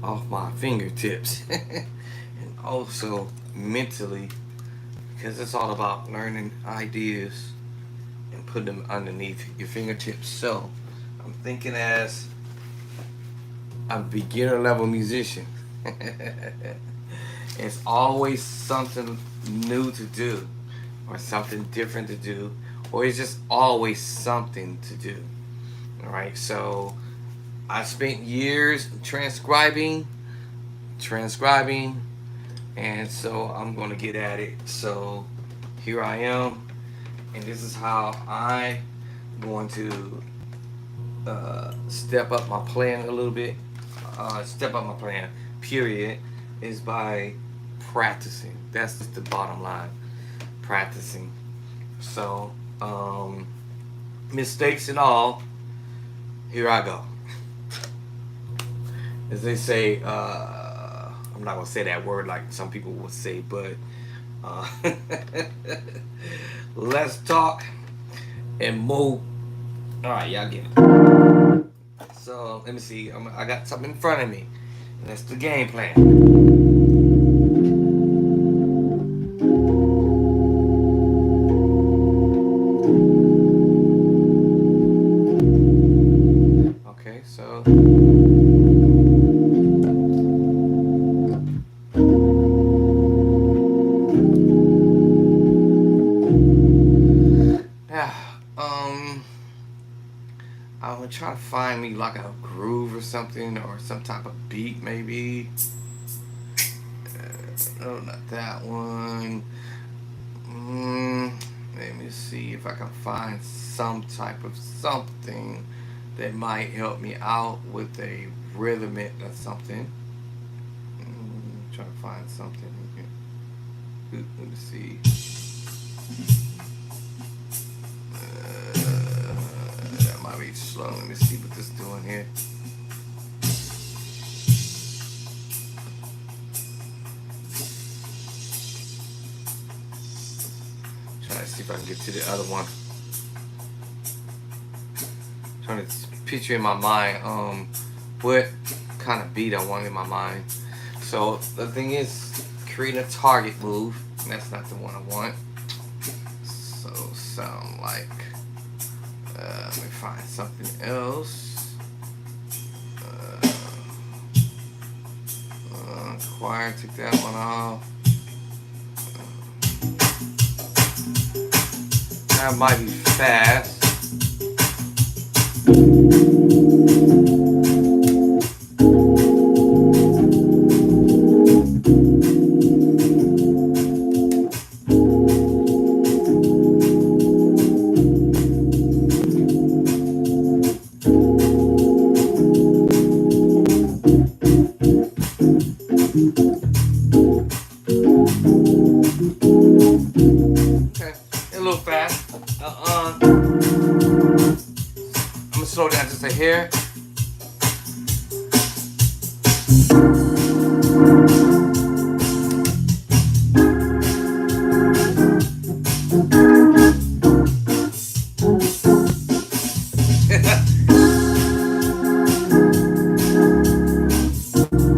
off my fingertips. And also mentally, because it's all about learning ideas and putting them underneath your fingertips. So I'm thinking as a beginner level musician. It's always something new to do, or something different to do, or it's just always something to do. All right, so I spent years transcribing, and so I'm gonna get at it. So here I am, and this is how I going to step up my playing a little bit. Step up my playing, period, is by practicing. That's just the bottom line. Practicing. So, mistakes and all, here I go. As they say, I'm not gonna say that word like some people would say, but uh, let's talk and move. All right, y'all get it. So let me see. I got something in front of me. That's the game plan. Okay, so yeah, I'm gonna try to find me like a groove or something, or some type of beat maybe. No, not that one. Let me see if I can find some type of something that might help me out with a rhythmic or something. Trying to find something. Let me see. That might be slow. Let me see what this is doing here. Trying to see if I can get to the other one. Trying to picture in my mind what kind of beat I want in my mind. So the thing is, creating a target move. That's not the one I want. So sound like let me find something else. Choir, took that one off. That might be fast. Okay, a little fast. I'm gonna slow down just a hair.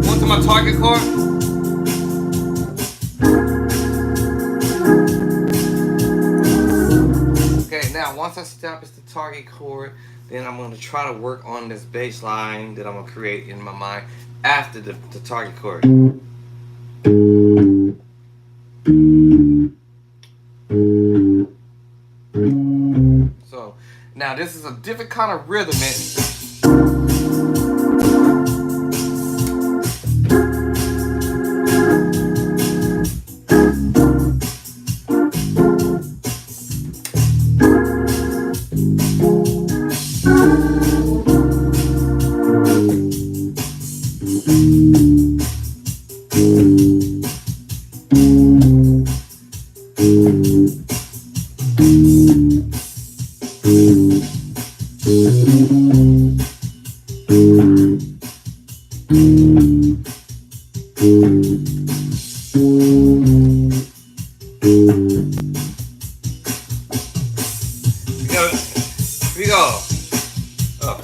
Going to my target chord. Okay, now once I establish the target chord, then I'm going to try to work on this bass line that I'm going to create in my mind after the target chord. So now this is a different kind of rhythm. Here we go. Oh.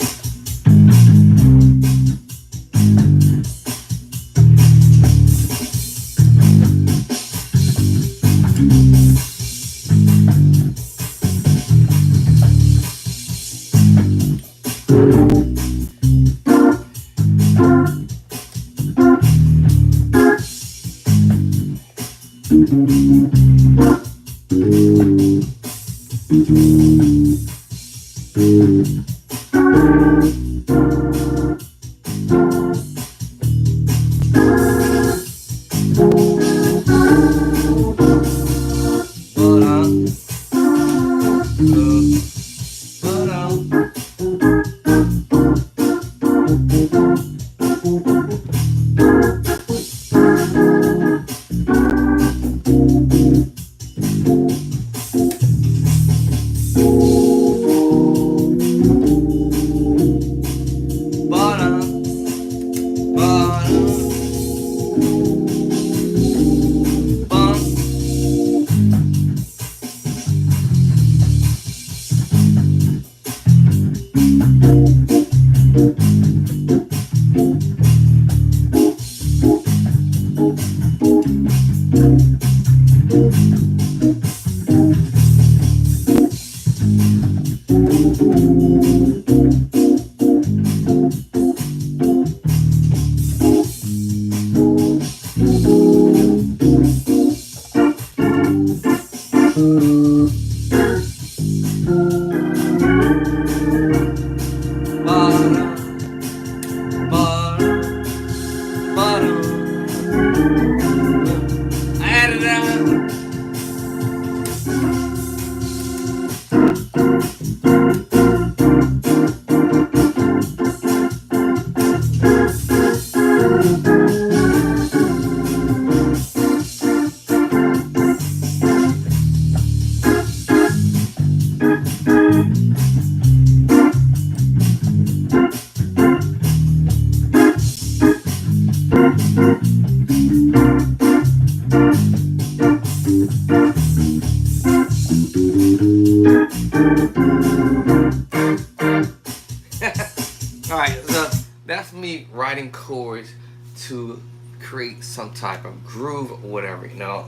Alright, so that's me writing chords to create some type of groove or whatever, you know.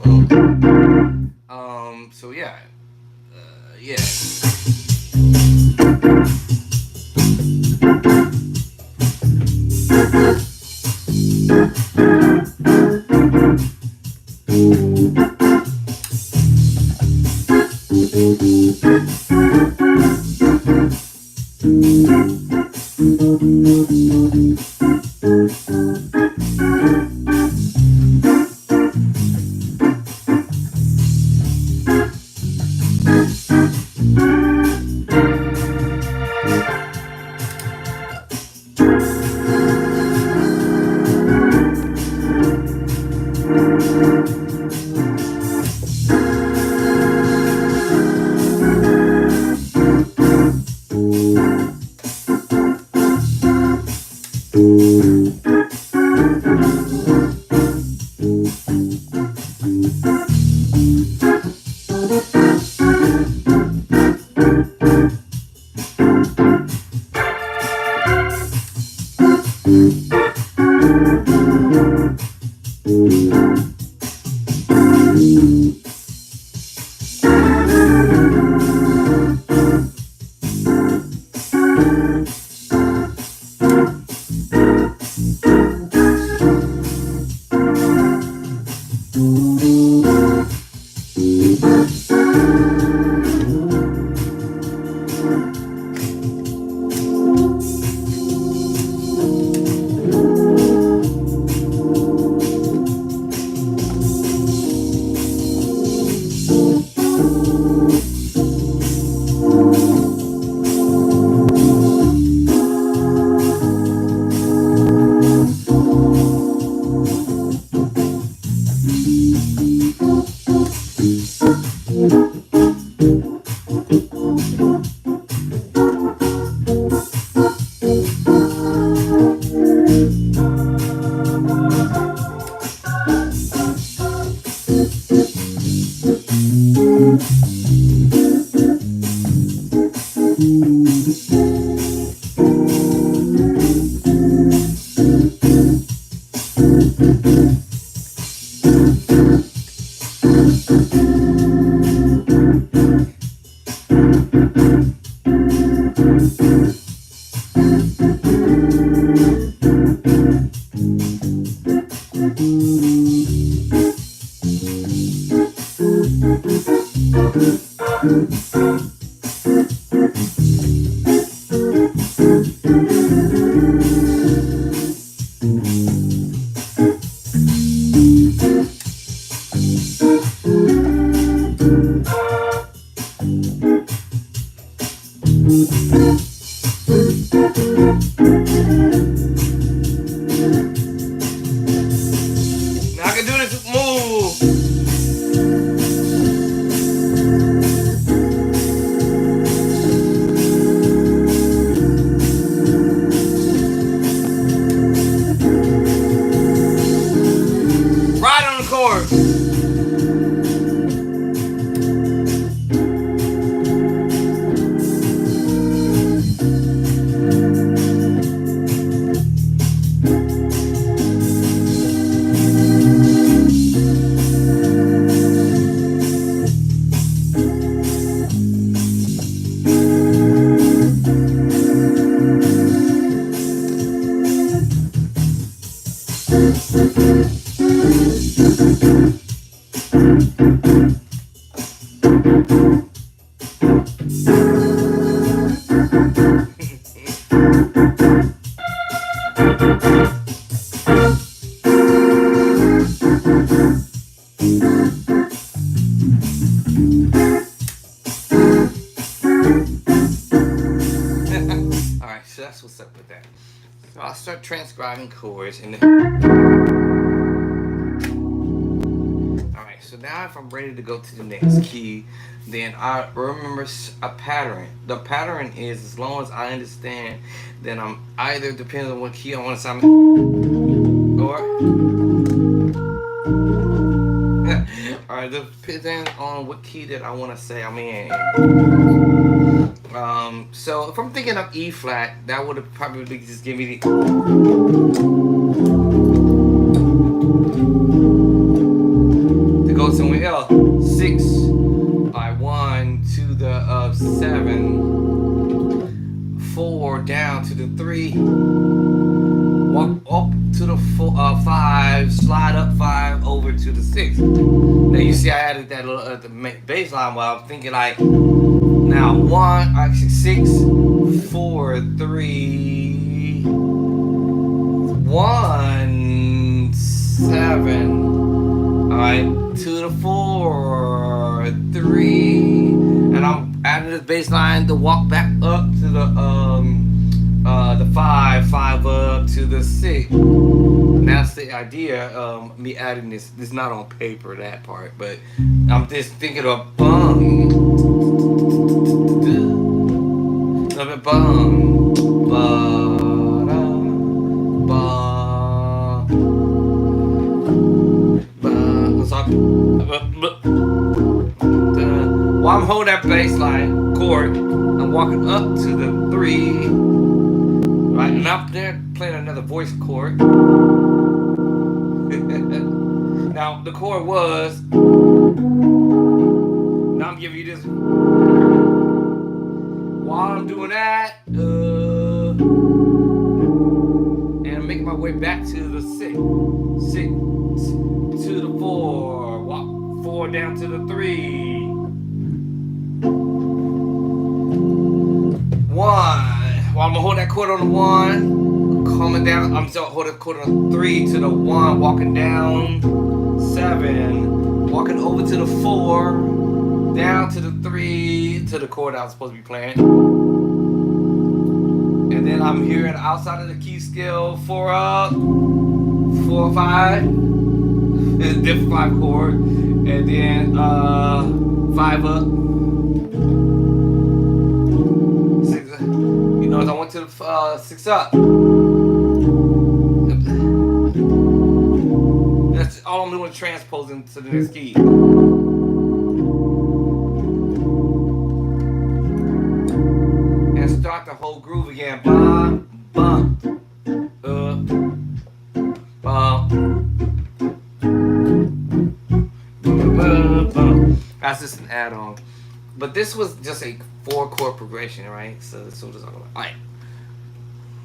So yeah. Yeah. Alright, so that's what's up with that. So I'll start transcribing chords and then. Alright, so now if I'm ready to go to the next key, then I remember a pattern. The pattern is, as long as I understand, then I'm either, depending on what key I want to sound, or alright, depending on what key that I want to say I'm in. So if I'm thinking of E flat, that would have probably just give me the. To go somewhere else. 6 by 1 to the 7, 4 down to the 3, walk up to the 5, slide up 5 over to the 6. Now you see I added that little the bass line while I'm thinking like, now 1, actually 6, 4, 3, 1, 7. Alright, to the 4, 3, and I'm adding this bass line to walk back up to the 5 up to the 6. And that's the idea. Me adding this. This is not on paper, that part, but I'm just thinking of bum, bum, while I'm holding that bass line chord, I'm walking up to the 3, right, and up there playing another voice chord. Now the chord was. Now I'm giving you this. While I'm doing that, and I'm making my way back to the 6 to the 4, walk 4 down to the 3. 1. While I'm gonna hold that chord on the 1, coming down. I'm still holding the chord on the 3 to the 1, walking down 7, walking over to the 4, down to the 3 to the chord I was supposed to be playing, and then I'm hearing outside of the key scale 4 up, 4 5, it's a different 5 chord, and then 5 up. As I went to the 6 up. That's all I'm doing, transposing to the next key. And start the whole groove again. Bum, bum, bum, bum. That's just an add-on. But this was just a 4-chord progression, right? So that's what it's all about. Alright.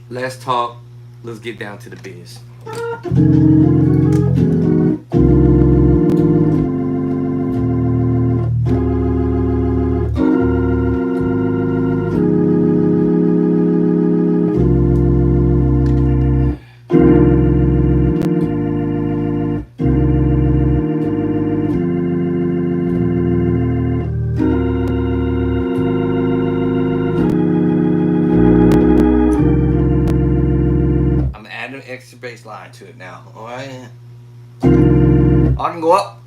Let's talk. Let's get down to the biz. Extra bass line to it now, alright? I can go up.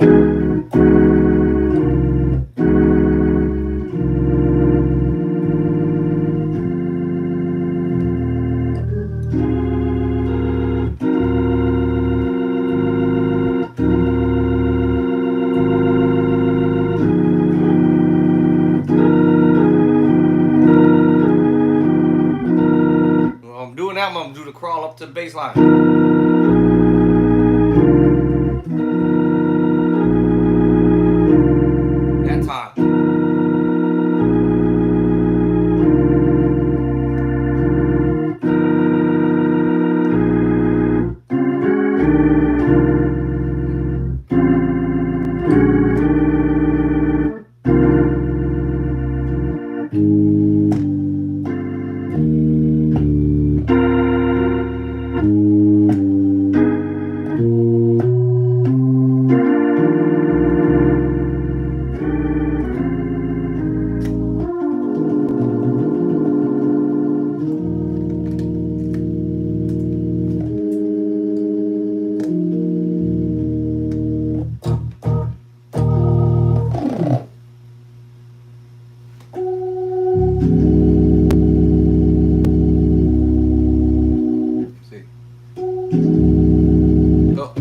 I'm doing that, I'm gonna do the crawl up to the bass line. That time. Oh.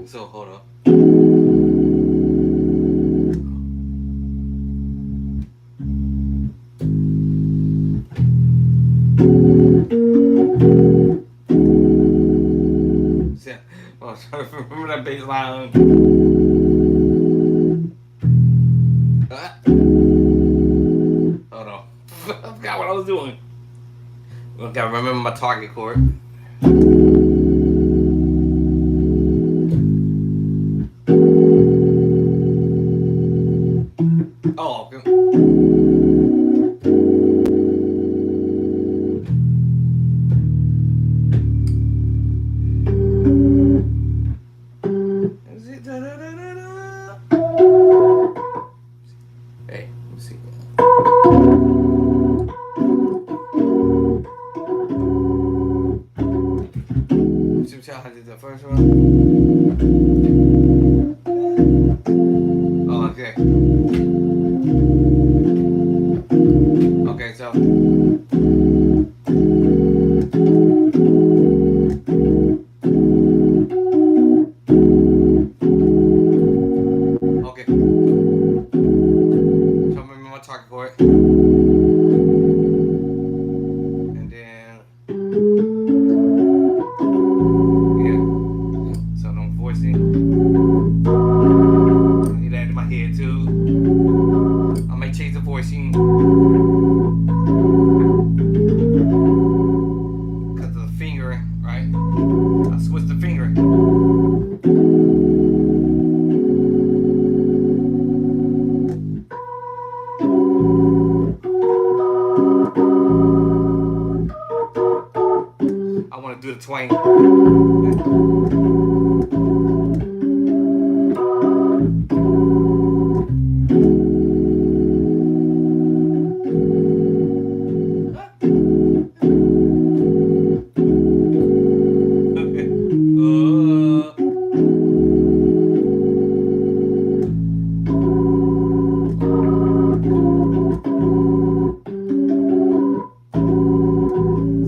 So hold up. Yeah. Oh, sorry. Remember that bass line? Hold on. I forgot what I was doing. I gotta remember my target chord. Oh, okay. Is it da-da-da-da-da? Hey, let me see. See how I did the first one? Oh, okay. Okay, so. Okay. So I'm remember my target chord. And then. Yeah. So I'm voicing. I need that in my head too. I might change the voicing. Because of the fingering, right? I switch the fingering. I want to do the twang.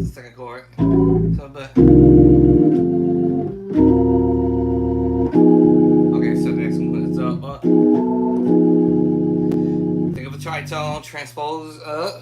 Second chord. So, but. Okay, so the next one is up. Think of a tritone, transpose up.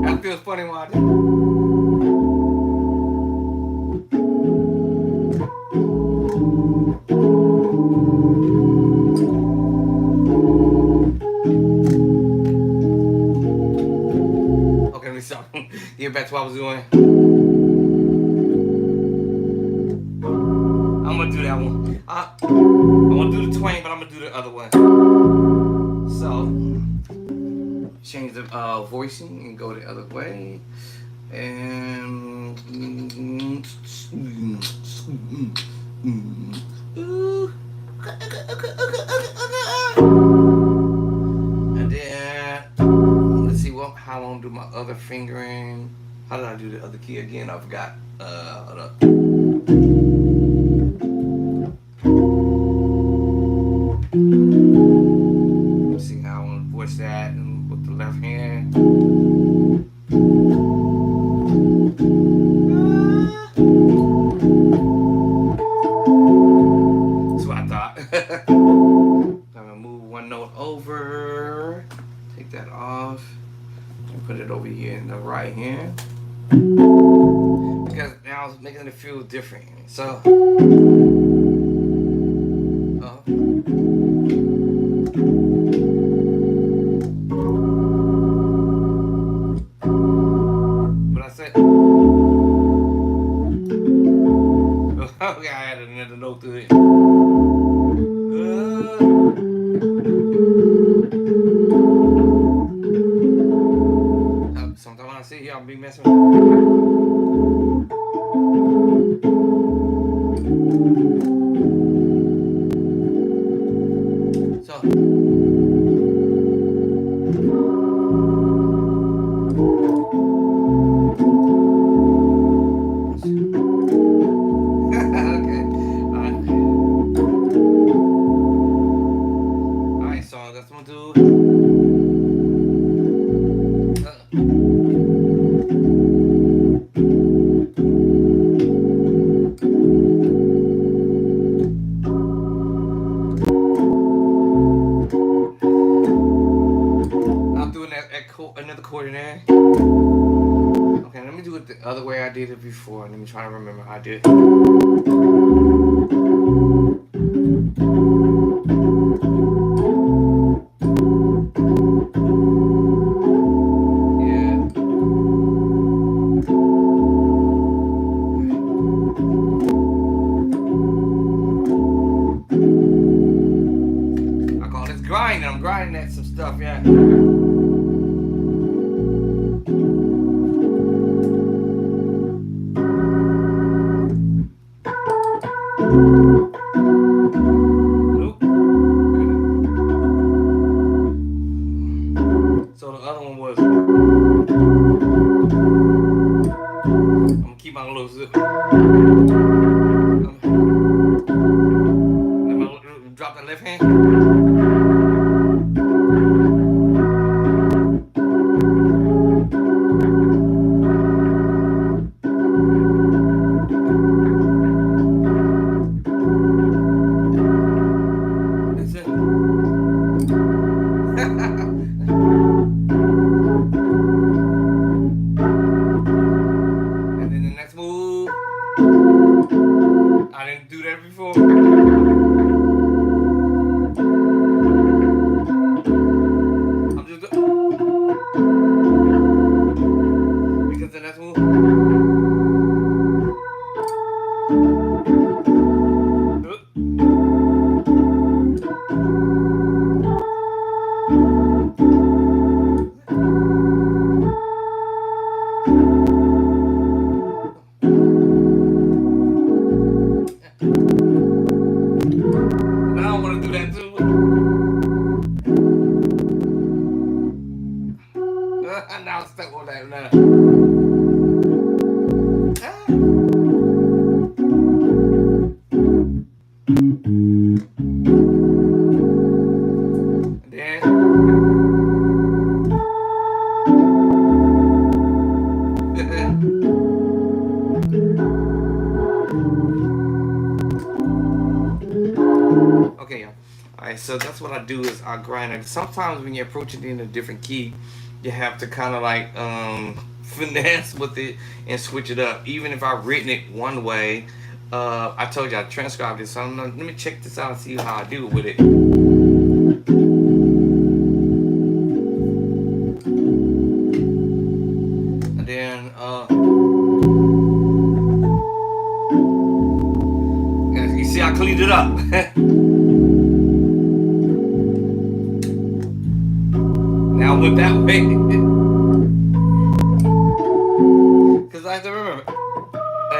That feels funny when I do. Okay, let me stop. Get back to what I was doing. I'm gonna do that one. I'm gonna do the twang, but I'm gonna do the other one. So, change the voicing and go the other way. And and then let's see how I'm gonna do my other fingering. How did I do the other key again? I forgot. Hold up. Let's see how I want to voice that with the left hand. That's what I thought. I'm gonna move one note over, take that off, and put it over here in the right hand. Because now it's making it feel different. So, what I said? Okay, I added another note to it. another chord in there. Okay, let me do it the other way I did it before. Let me try to remember how I did it. I call this grinding. I'm grinding at some stuff, yeah. So the other one was. I'm gonna keep my little zip. Drop that left hand. That's it. And then the next move. I didn't do that before. I'm just because the next move. Now I want to do that too. Now I'm stuck on that now. And then okay, y'all. Alright, so that's what I do is I grind it. Sometimes when you approach it in a different key, you have to kind of like finesse with it and switch it up. Even if I've written it one way, I told you I transcribed it. So let me check this out and see how I do with it. And then you see I cleaned it up. Now I went that way. Because I have to remember. A,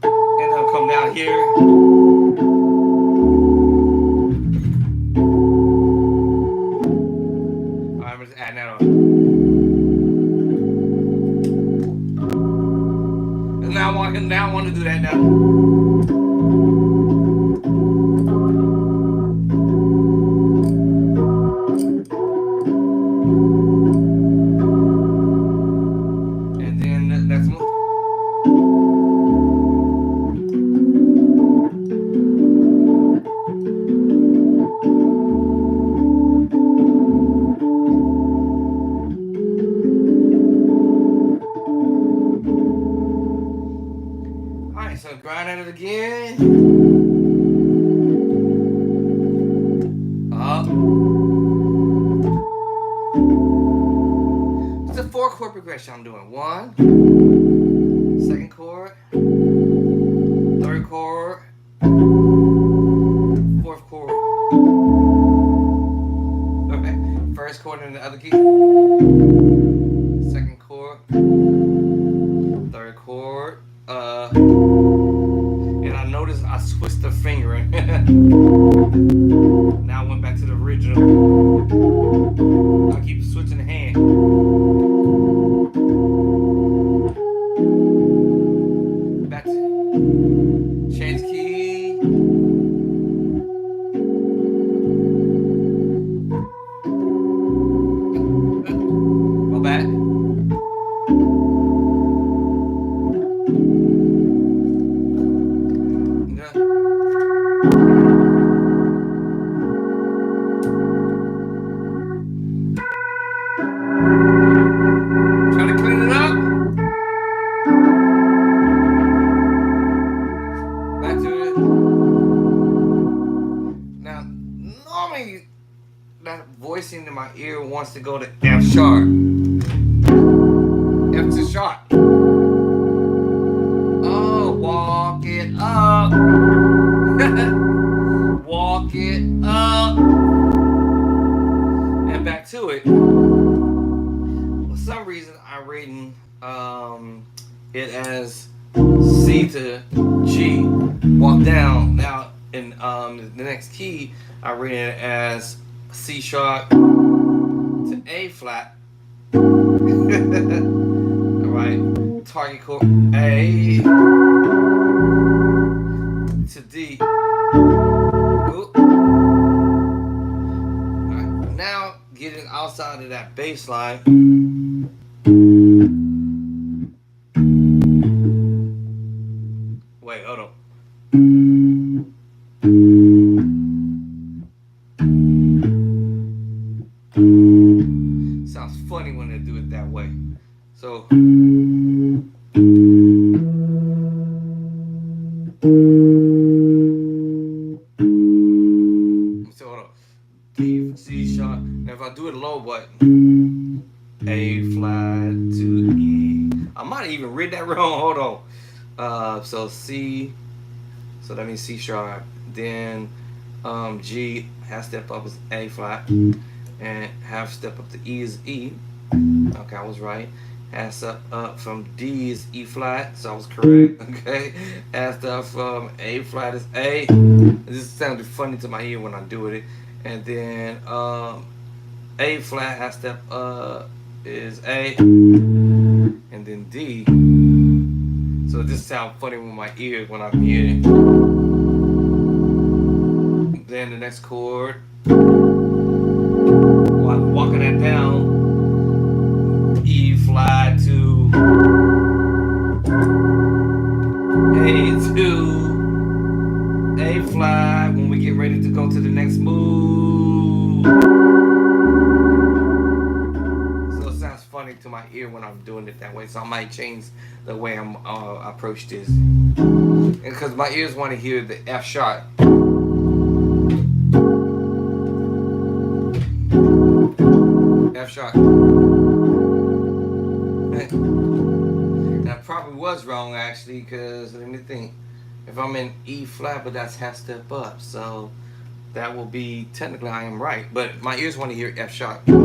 and I'll come down here. Alright, I'm just adding that on. And now I want to do that now. So grind at it again. Up. It's a 4-chord progression I'm doing. 1, 2nd chord, 3rd chord, 4th chord. Okay. 1st chord in the other key. 2nd chord, 3rd chord. And I noticed I switched the fingering. Now I went back to the original. I keep switching the hand. Back to change key. Go back. Try to clean it up. Back to it. Now, normally that voice in my ear wants to go to F sharp. F to sharp. Oh, walk it up. Walk it up. And back to it. For some reason, I'm reading it as C to G. Walk down. Now, in the next key, I'm reading it as C sharp to A flat. Alright. Target chord A to D. Ooh. Alright. Now, getting outside of that bass line. Wait, hold on. Sounds funny when they do it that way. So hold on. D, C sharp. Now if I do it low button, A flat to E. I might have even read that wrong. Hold on. So C. So that means C sharp. Then G, half step up is A flat, and half step up to E is E. Okay, I was right. Half step up from D is E flat, so I was correct. Okay, half step from A flat is A. This sounded funny to my ear when I do it. And then A flat, half step up is A, and then D. So this sounds funny with my ears when I'm hearing it. Then the next chord, while I'm walking that down, E flat to A flat when we get ready to go to the next move. So it sounds funny to my ear when I'm doing it that way. So I might change the way I'm approach this, and because my ears want to hear the F sharp. F sharp. That probably was wrong actually, because let me think. If I'm in E flat, but that's half step up, so that will be technically I am right. But my ears want to hear F sharp. And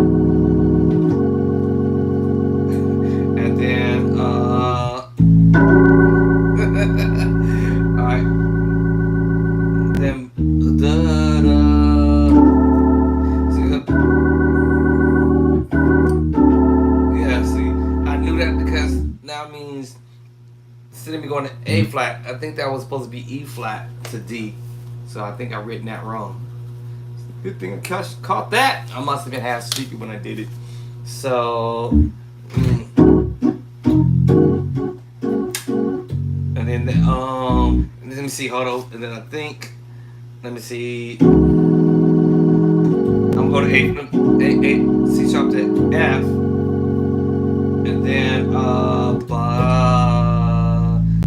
then alright. Then now means instead of me going to A flat, I think that was supposed to be E flat to D. So I think I written that wrong. Good thing I caught that. I must have been half sleepy when I did it. So and then let me see, hold on. And then I think, let me see. I'm going to A, C sharp to F. And then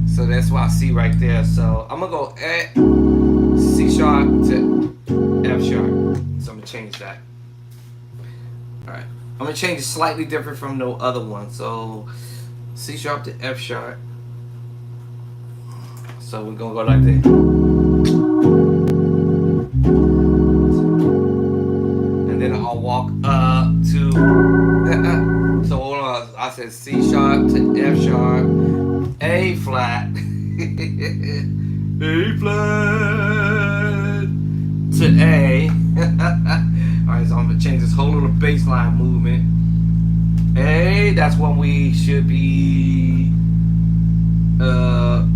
so that's why I see right there. So I'm gonna go A, C sharp to F sharp. So I'm gonna change that. Alright. I'm gonna change it slightly different from the other one. So C sharp to F sharp. So we're gonna go like that. And then I'll walk up to so hold on, I said C sharp to F sharp, A flat, A flat to A. Alright, so I'm gonna change this whole little bass line movement. A, that's when we should be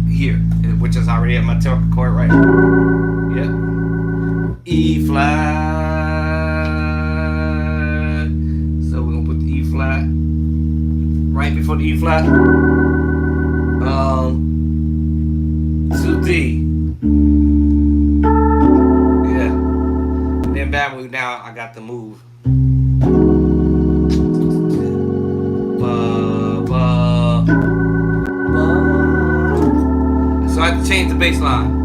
here, which is already at my target chord right here. Yep. E flat. So we're gonna put the E flat right before the E flat. To D. Yeah. And then bam, now I got the move. change the bass line.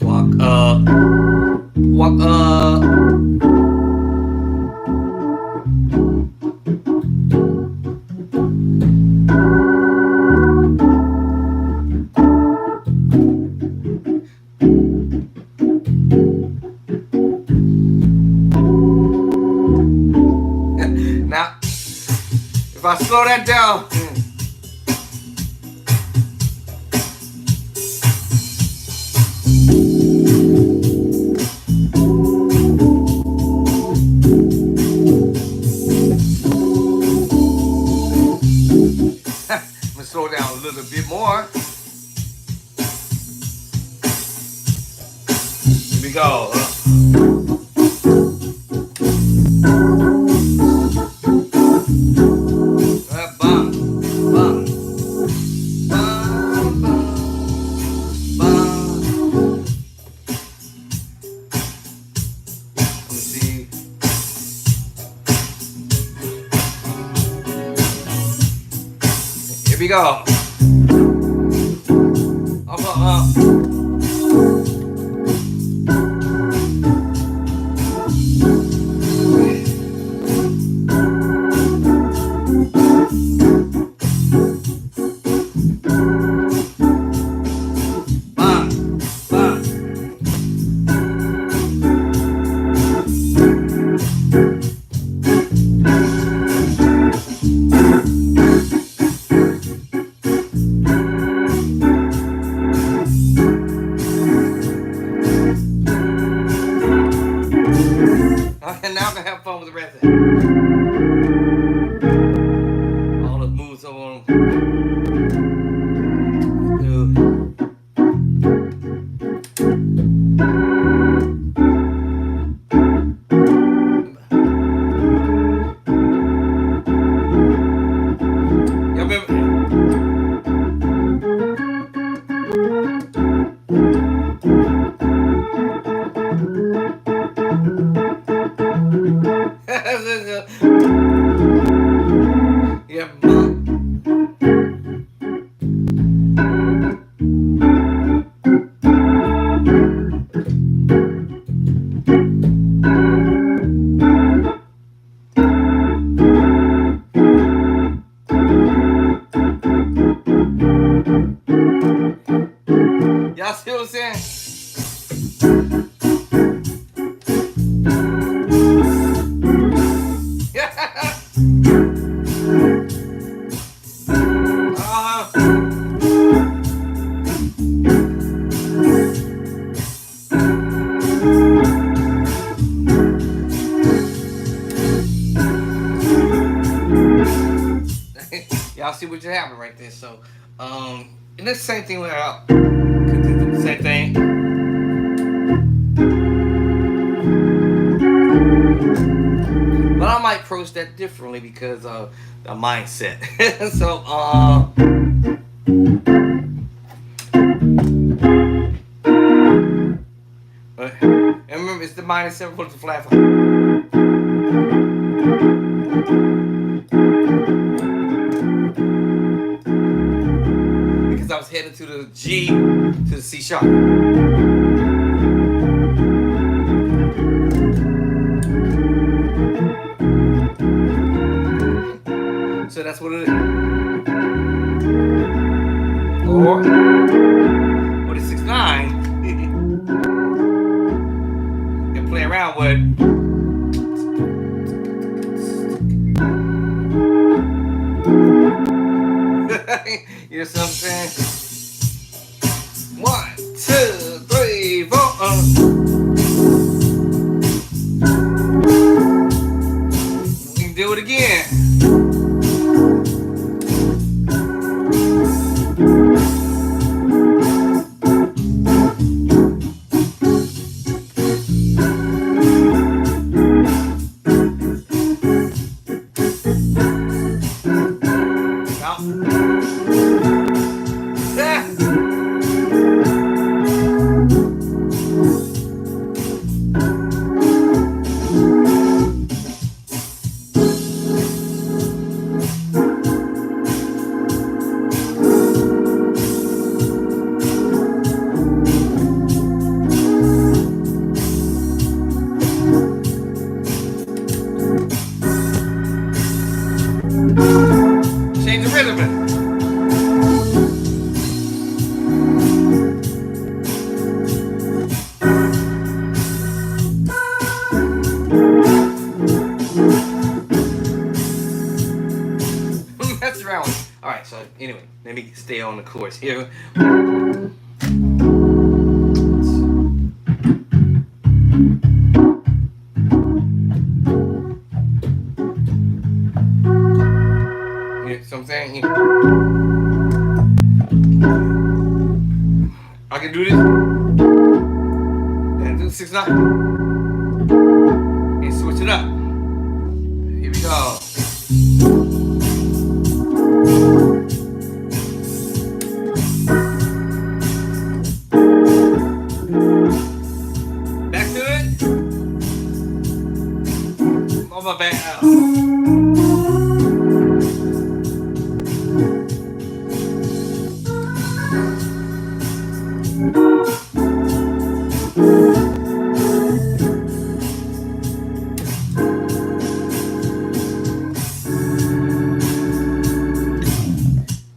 Walk up, walk up. Now, if I slow that down. I'm gonna slow down a little bit more. Here we go. Here we go. Up. Okay, now I can have fun with the rest of it. All the moves I want to do. Y'all remember? Yeah, y'all see what I'm saying? Y'all see what just happened right there. So, and that's the same thing with same thing. But I might approach that differently because of the mindset. So, and remember, it's the -7 for the flat. Because I was heading to the G to the C sharp. So that's what it is. Or the 6/9 and play around with. You know what I'm saying? 1, 2, 3, 4. We can do it again. gentlemen. That's around. Alright, so anyway, let me stay on the course here. So I'm saying, I can do this. And do 6/9. And switch it up. Here we go. Back to it. On my back out.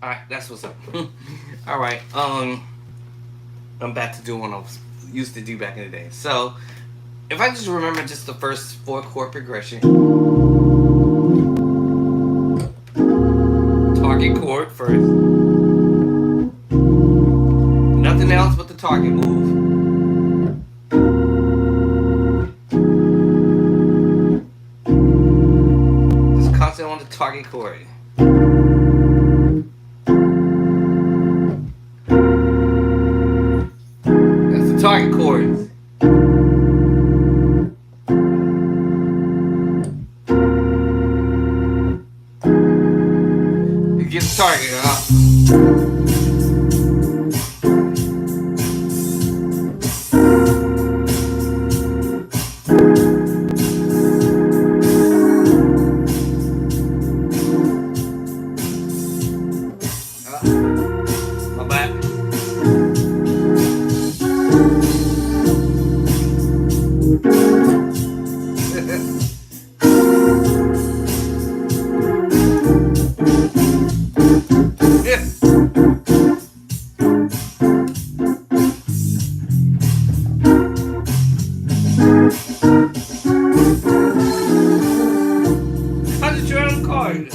Alright, that's what's up. Alright, I'm back to doing what I used to do back in the day. So, if I just remember just the first 4 chord progression. Target chord first. Nothing else but the target move. Just concentrate on the target chord. That's the target chords. You get the target, my back. How did you own card?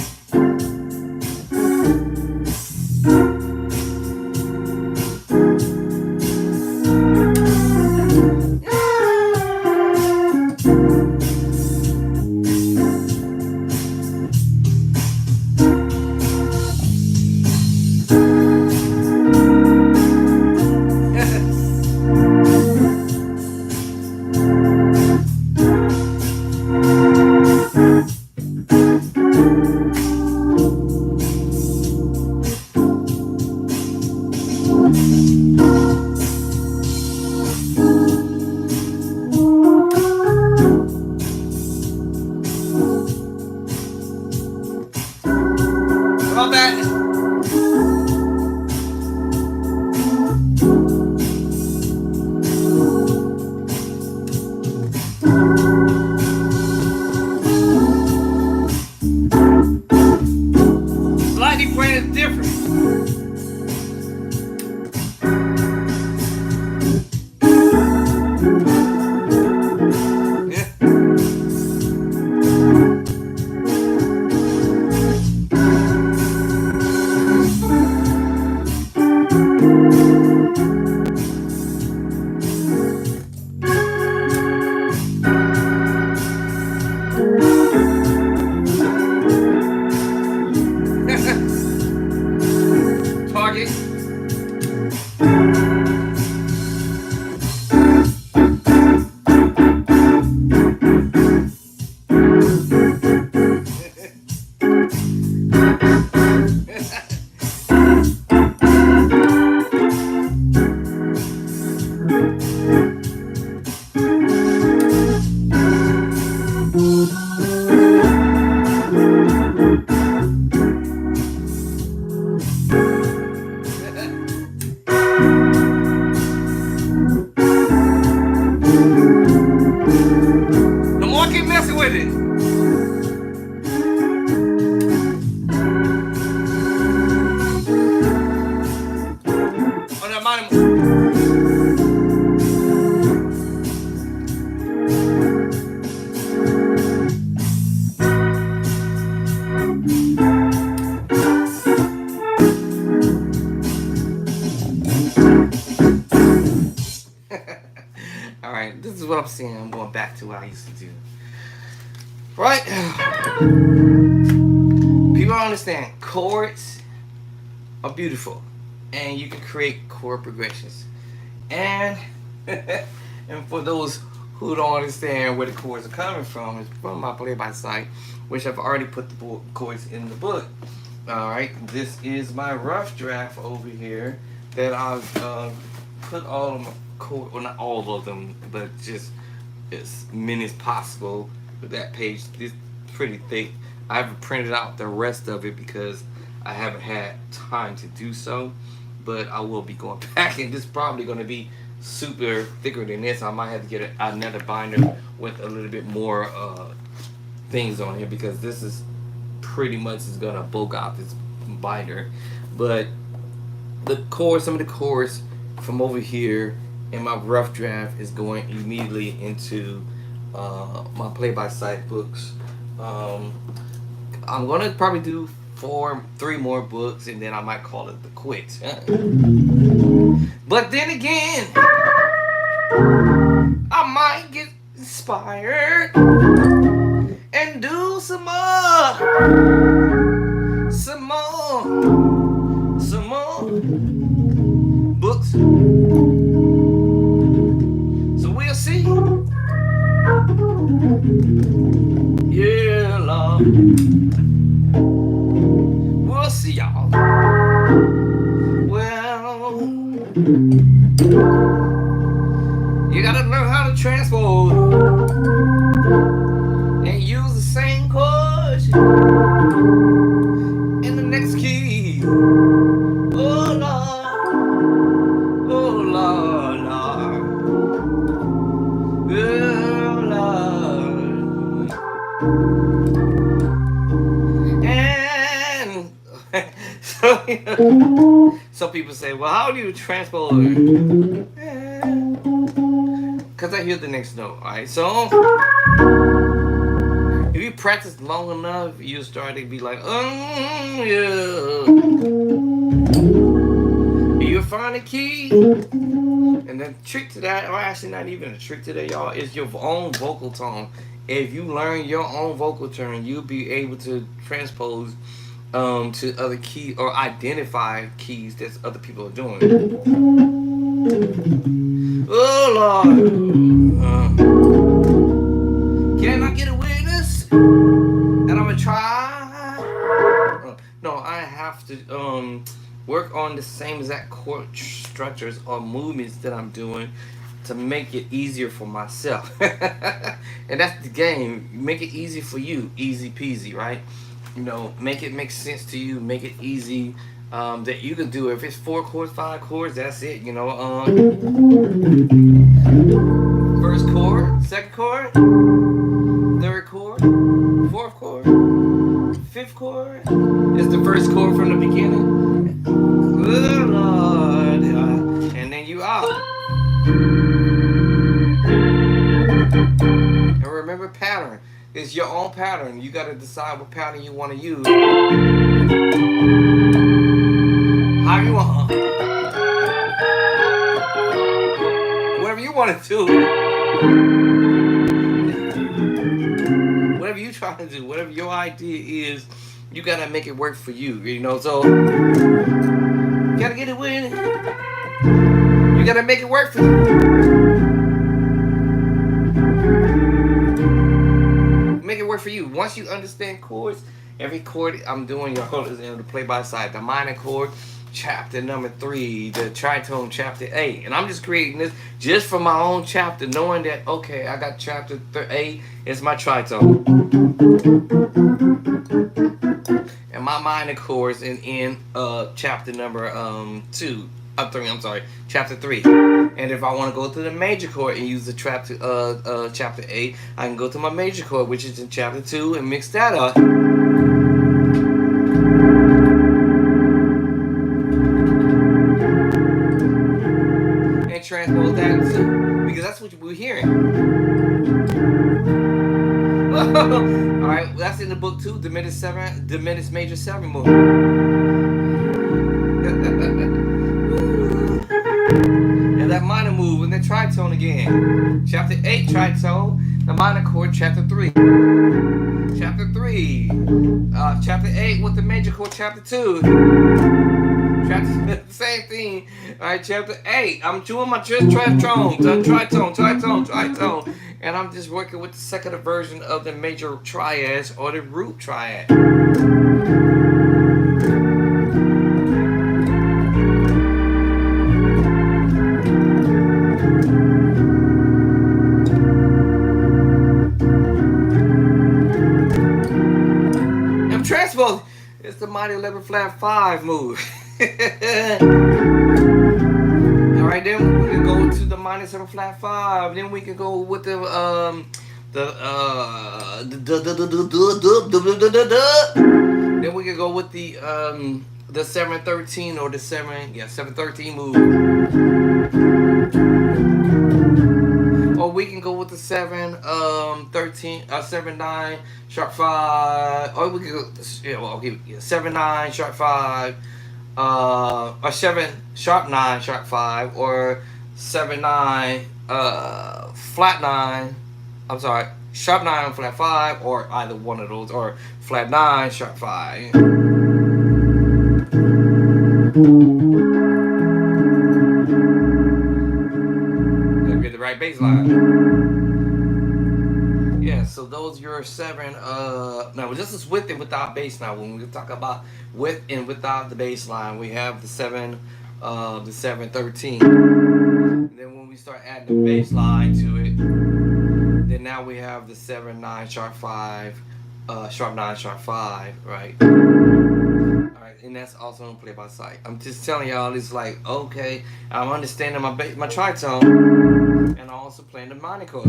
I'm saying. I'm going back to what I used to do. Right? People don't understand. Chords are beautiful. And you can create chord progressions. And and for those who don't understand where the chords are coming from, it's from my play-by site, which I've already put the chords in the book. Alright, this is my rough draft over here that I've put all of my chords, well not all of them, but just as many as possible with that page. This pretty thick. I haven't printed out the rest of it because I haven't had time to do so, but I will be going back, and this is probably going to be super thicker than this. I might have to get another binder with a little bit more things on here, because this is pretty much is going to bulk out this binder. But the chords, some of the chords from over here in my rough draft is going immediately into my play-by-site books. I'm going to probably do 3 more books, and then I might call it the quits. But then again, I might get inspired and do some more books. So we'll see. Yeah, Lord. We'll see, y'all. Well, you gotta learn how to transpose and use the same chords in the next key. Oh Lord, oh Lord, Lord, oh Lord. And so, some people say, well, how do you transpose? Because I hear the next note. Alright, so if you practice long enough, you start to be like, yeah. You find a key, and the trick to that, or actually not even a trick to that, y'all, is your own vocal tone. If you learn your own vocal tone, you'll be able to transpose to other keys, or identify keys that other people are doing. Oh Lord, can I get a witness? And I'm gonna try. No, I have to work on the same exact chord structures or movements that I'm doing to make it easier for myself. And that's the game. Make it easy for you, easy peasy, right? You know, make it make sense to you, make it easy, that you can do. If it's 4 chords, 5 chords, that's it, you know. First chord, second chord, third chord, fourth chord, fifth chord. It's the first chord from the beginning. Good Lord. And then you out. And remember, pattern. It's your own pattern. You got to decide what pattern you want to use. How you want. Whatever you want to do. Whatever you trying to do. Whatever your idea is, you got to make it work for you. You know, so you got to get it with it. You got to make it work for you. Make it work for you. Once you understand chords, every chord I'm doing, your whole is in the play by side. The minor chord, chapter number 3, the tritone, chapter 8. And I'm just creating this just for my own chapter, knowing that, okay, I got chapter 8 is my tritone. And my minor chords in chapter number 3, chapter 3. And if I want to go to the major chord and use the chapter 8, I can go to my major chord, which is in chapter 2, and mix that up. And transpose that too, because that's what we're hearing. Alright, that's in the book too, diminished major 7 move. And that minor move and that tritone again. again. Chapter 8, tritone, the minor chord, chapter 3. Chapter 3. Chapter 8 with the major chord, chapter 2. Chapter, same thing. Alright, chapter 8. I'm doing my tritone. And I'm just working with the second version of the major triads or the root triad. I'm transposing. It's the minor 11 flat 5 move. Alright, then we can go to the minor 7 flat 5. Then we can go with the then we can go with the 713 or the 713 move. Or we can go with the 7 9 sharp 5. Or we can go 7 9 sharp 5. Or 7 sharp 9 sharp 5, or 7 9 flat 9. I'm sorry, sharp 9 flat 5, or either one of those, or flat 9 sharp 5. Gotta get the right bass line. Yeah, so those are your 7. Now this is with and without bass line. When we talk about with and without the bass line, we have the 713. Then when we start adding the bass line to it, then now we have the 7 9 sharp 5, sharp 9 sharp 5, right? Alright, and that's also on play by sight. I'm just telling y'all, it's like, okay, I'm understanding my tritone, and I'm also playing the minor chord.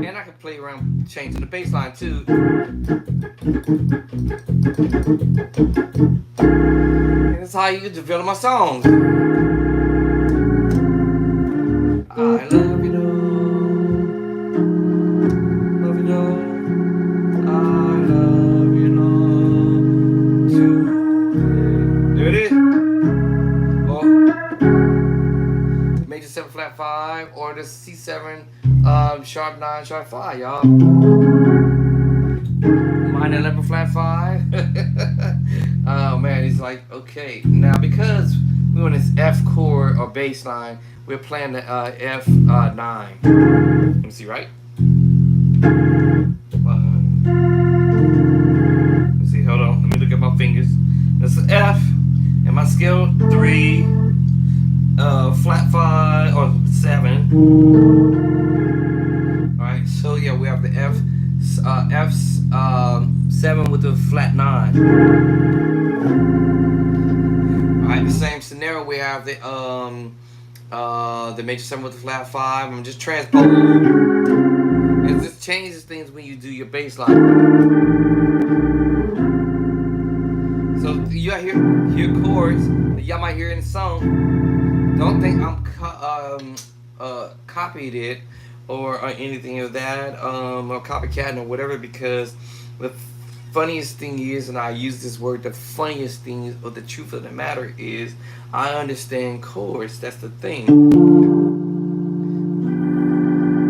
And I can play around changing the bass line too. And that's how you develop my songs. I love you, love you, I love you, too. There it is. Or major 7 flat 5, or the C7 sharp 9 sharp 5, y'all. Minor 11 flat 5. Oh man, it's like, okay, now because we're on this F chord or bass line, we're playing the F9. Let me see, right? Let's see, hold on, let me look at my fingers. That's an F, and my scale 3, flat 5 or 7. Alright, so yeah, we have the F7 with the flat 9. Alright, the same scenario, we have the major 7 with the flat 5. I'm just transposing. It just changes things when you do your bass line. So you hear chords that y'all might hear in the song. Don't think I'm copied it or anything of that, or copycatting or whatever, because the funniest thing is, and I use this word, the funniest thing is, or the truth of the matter is, I understand chords. That's the thing.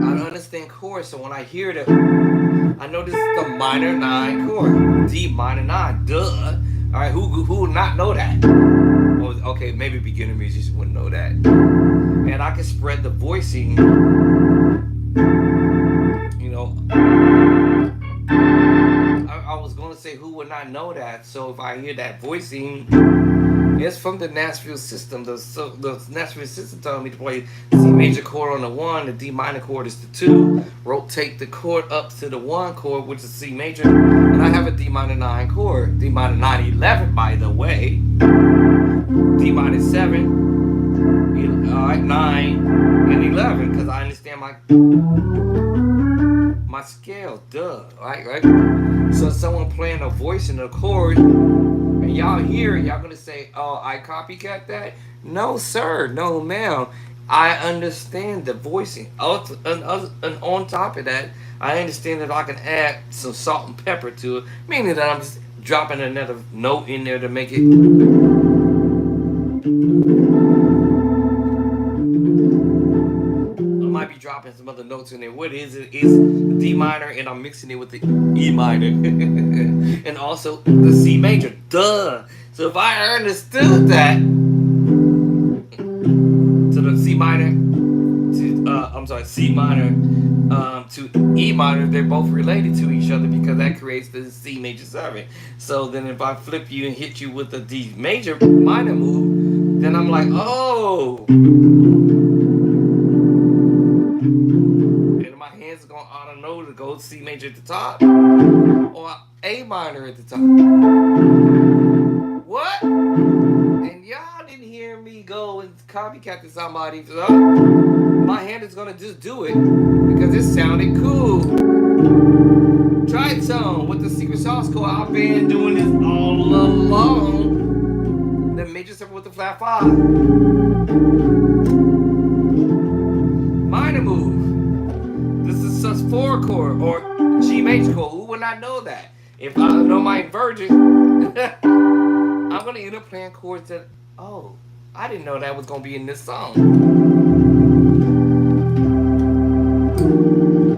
I understand chords, so when I hear it, I know this is the minor 9 chord, D minor 9. Duh. All right, who would not know that? Oh, okay, maybe beginner musicians wouldn't know that. And I can spread the voicing. You know, I was going to say who would not know that. So if I hear that voicing, it's from the Nashville system. The Nashville system told me to play C major chord on the 1, the D minor chord is the 2, rotate the chord up to the 1 chord, which is C major, and I have a D minor 9 chord, D minor 9 11 by the way, D minor 7, 9 and 11, because I understand my scale, duh, right? So someone playing a voice in a chord, and y'all hear it, y'all gonna say, oh, I copycat that? No, sir, no, ma'am. I understand the voicing. And on top of that, I understand that I can add some salt and pepper to it, meaning that I'm just dropping another note in there to make it. I might be dropping some other notes in there. What is it? It's D minor, and I'm mixing it with the E minor, and also the C major. Duh. So if I understood that, to the C minor, to I'm sorry, C minor, to E minor, they're both related to each other because that creates the C major 7. So then if I flip you and hit you with the D major minor move, then I'm like, oh. And my hands are gonna auto know to go C major at the top or A minor at the top. What? And y'all didn't hear me go and copycat to somebody. So my hand is gonna just do it because it sounded cool. Try some with the secret sauce chord. I've been doing this all along. The major 7 with the flat 5. Minor move. This is sus4 chord or G major chord. Who would not know that? If I know my inversion, I'm gonna end up playing chords that, oh, I didn't know that was gonna be in this song. Let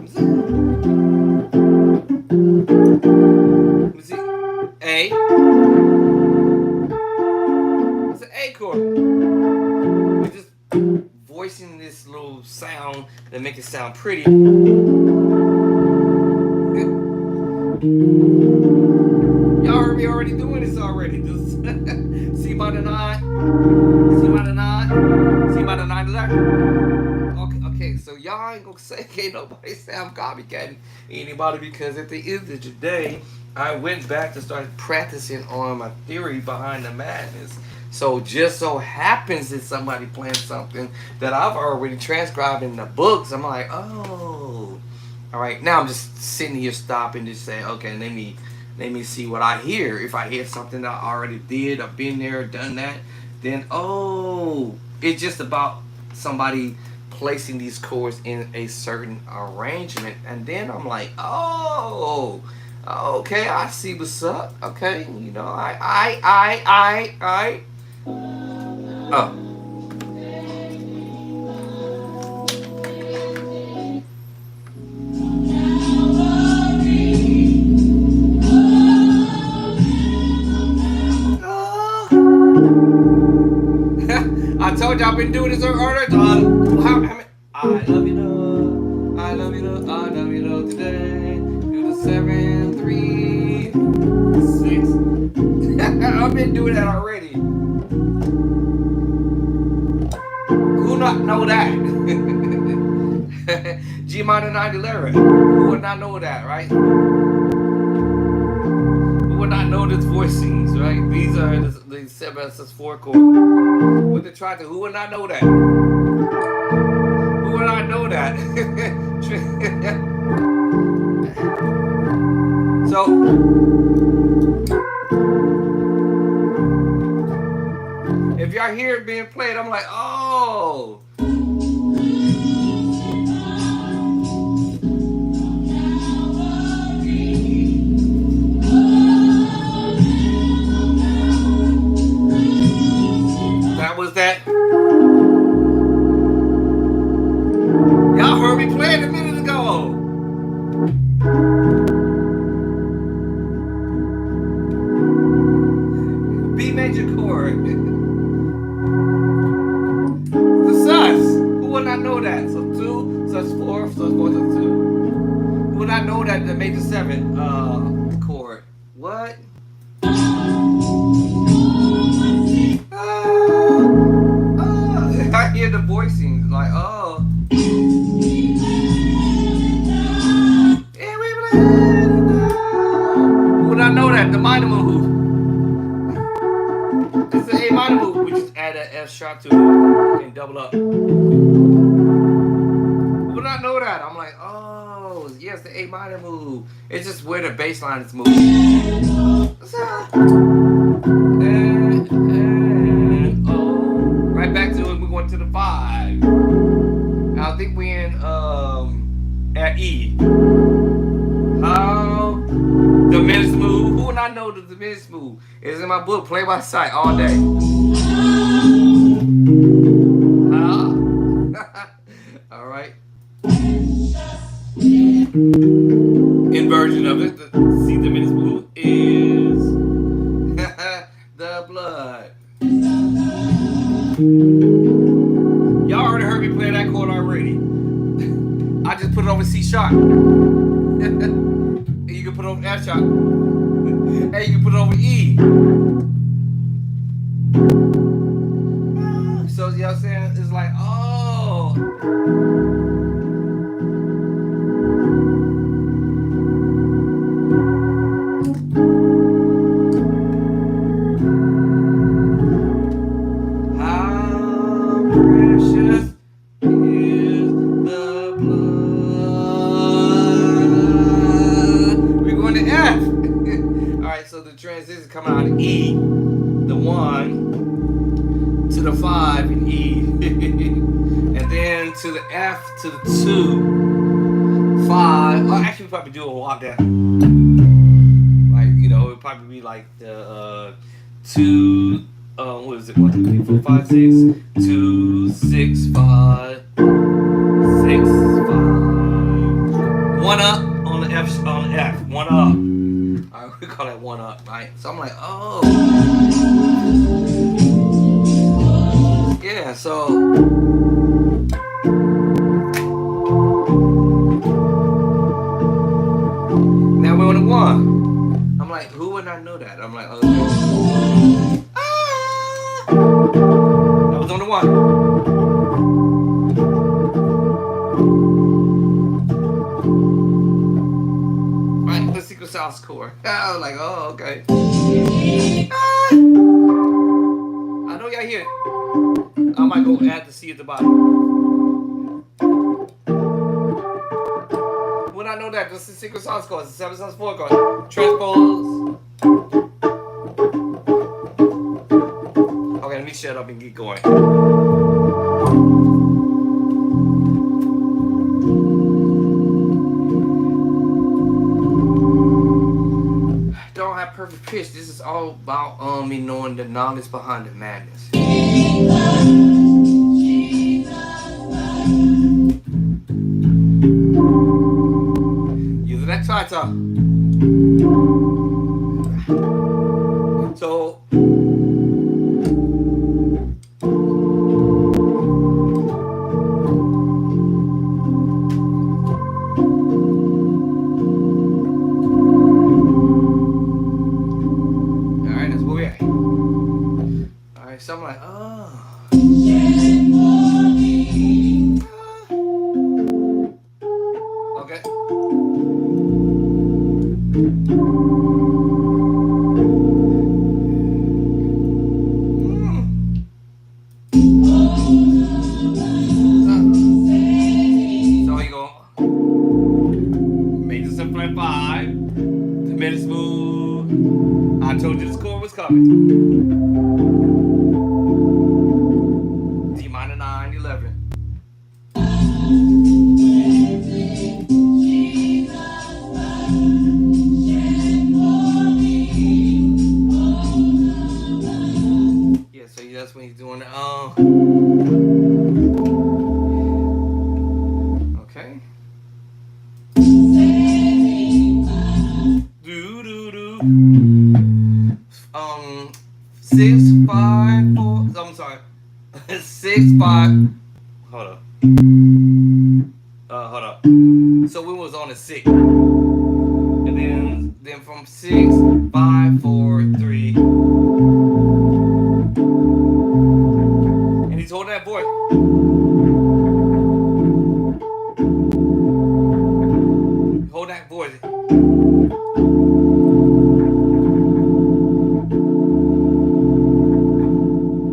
me see. A. It's an A chord. We're just voicing this little sound that make it sound pretty. Y'all heard me already doing this already. This C minor 9, C minor 9, C minor 9 11. Okay, so y'all ain't gonna say, can't nobody say I'm copycatting anybody because at the end of the day, I went back to start practicing on my theory behind the madness. So just so happens that somebody playing something that I've already transcribed in the books. I'm like, oh, all right. Now I'm just sitting here stopping to say, okay, let me see what I hear. If I hear something that I already did, I've been there, done that, then oh, it's just about somebody placing these chords in a certain arrangement, and then I'm like, oh, okay, I see what's up. Okay, you know, I. Oh. I told you I've been doing this earlier. I love you, though. I love you, though. I love you, though. Today, do the 7, 3, 6. I've been doing that already. Who not know that? G minor 9 11. Who would not know that, right? Who would not know this voicings, right? These are the 7 sus4 chord. With the triton, who would not know that? Who would not know that? So, if y'all hear it being played, I'm like, oh. That was that. Y'all heard me playing a minute ago. B major chord. The sus. Who would not know that? So 2, sus4, sus4, sus2. Who would not know that the major 7 chord? What? I hear the voicings like, oh. Who would not know that? The minor move. It's the A minor move. We just add an F sharp to it and double up. Who would not know that? I'm like, oh, yes, the A minor move. It's just where the bass line is moving. And oh, right back to it. We're going to the 5. I think we're in at E. How the minutes move. Who would not I know the diminished move. It's in my book, Play by Sight, all day. All right. Inversion of it. The C diminished move is the blood. Y'all already heard me play that chord already. I just put it over C sharp. And you can put it over F sharp. And you can put it over E. So, you know what I'm saying? It's like, oh. How precious is the blood. We're going to F. Alright, so the transition coming out of E, the 1 to the 5 in E, and then to the F to the 2, 5. Well, actually, we probably do a walk down. Like, you know, it would probably be like the 2. What is it? 1, 2, 3, 4, 5, 6, 2, 6, 5, 6, 5. 1 up on the F, 1 up. Alright, we call that 1 up, right? So I'm like, oh. Yeah, so. Now we're on the 1. I'm like, who would not know that? I'm like, okay. That was on the 1. Right, the secret sauce chord. I was like, oh, okay. I know y'all hear it. I might go add the C at the bottom. When I know that, this is the secret sauce chord. It's the 7 sauce 4 chord. Transpose. Okay, let me shut up and get going. Don't have perfect pitch. This is all about me knowing the knowledge behind the madness. Using that ta-ta. So. So I'm like, oh. Okay. So you go. Major 7.5. Diminished move. I told you this chord was coming. That's when he's doing it. Okay. Do do do. 6 5 4. I'm sorry. 6 5. Hold up. Hold up. So we was on the 6, and then from 6 5 4 3. He's holding that voice. Hold that voice.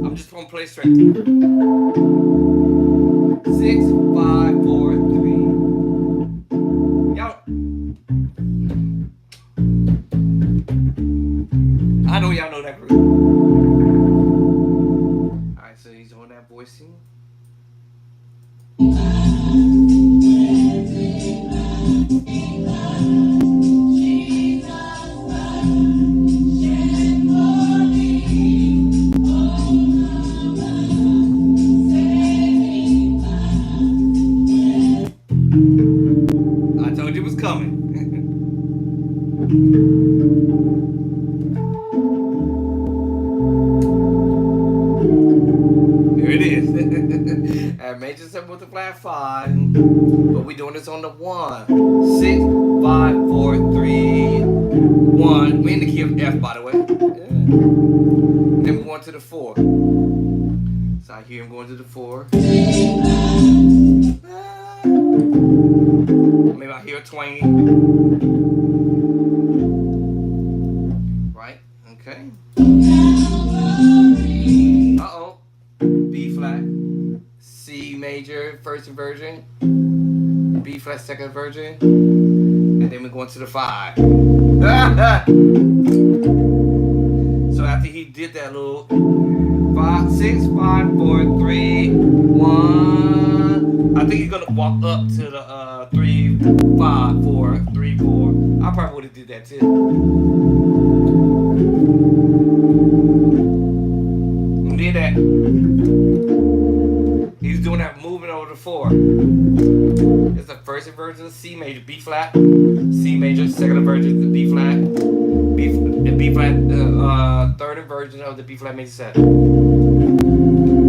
I'm just gonna play straight. 6 5 4 3. Y'all. I know y'all know that group. So he's on that voicing. it is. And major 7 with the flat 5. But we doing this on the 1. 6, 5, 4, 3, 1. We in the key of F, by the way. Yeah. Then we're going to the 4. So I hear him going to the 4. Maybe I hear a twang. Right? Okay. Uh-oh. B flat. C major, first inversion. B flat, second inversion. And then we're going to the 5. So after he did that little 5, 6, 5, 4, 3, 1. I think he's gonna walk up to the 3, 5, 4, 3, 4. I probably would have did that too. And did that. He's doing that moving over the 4. It's the first inversion of C major, B flat, C major, second inversion of B flat, B flat, third inversion of the B flat major 7.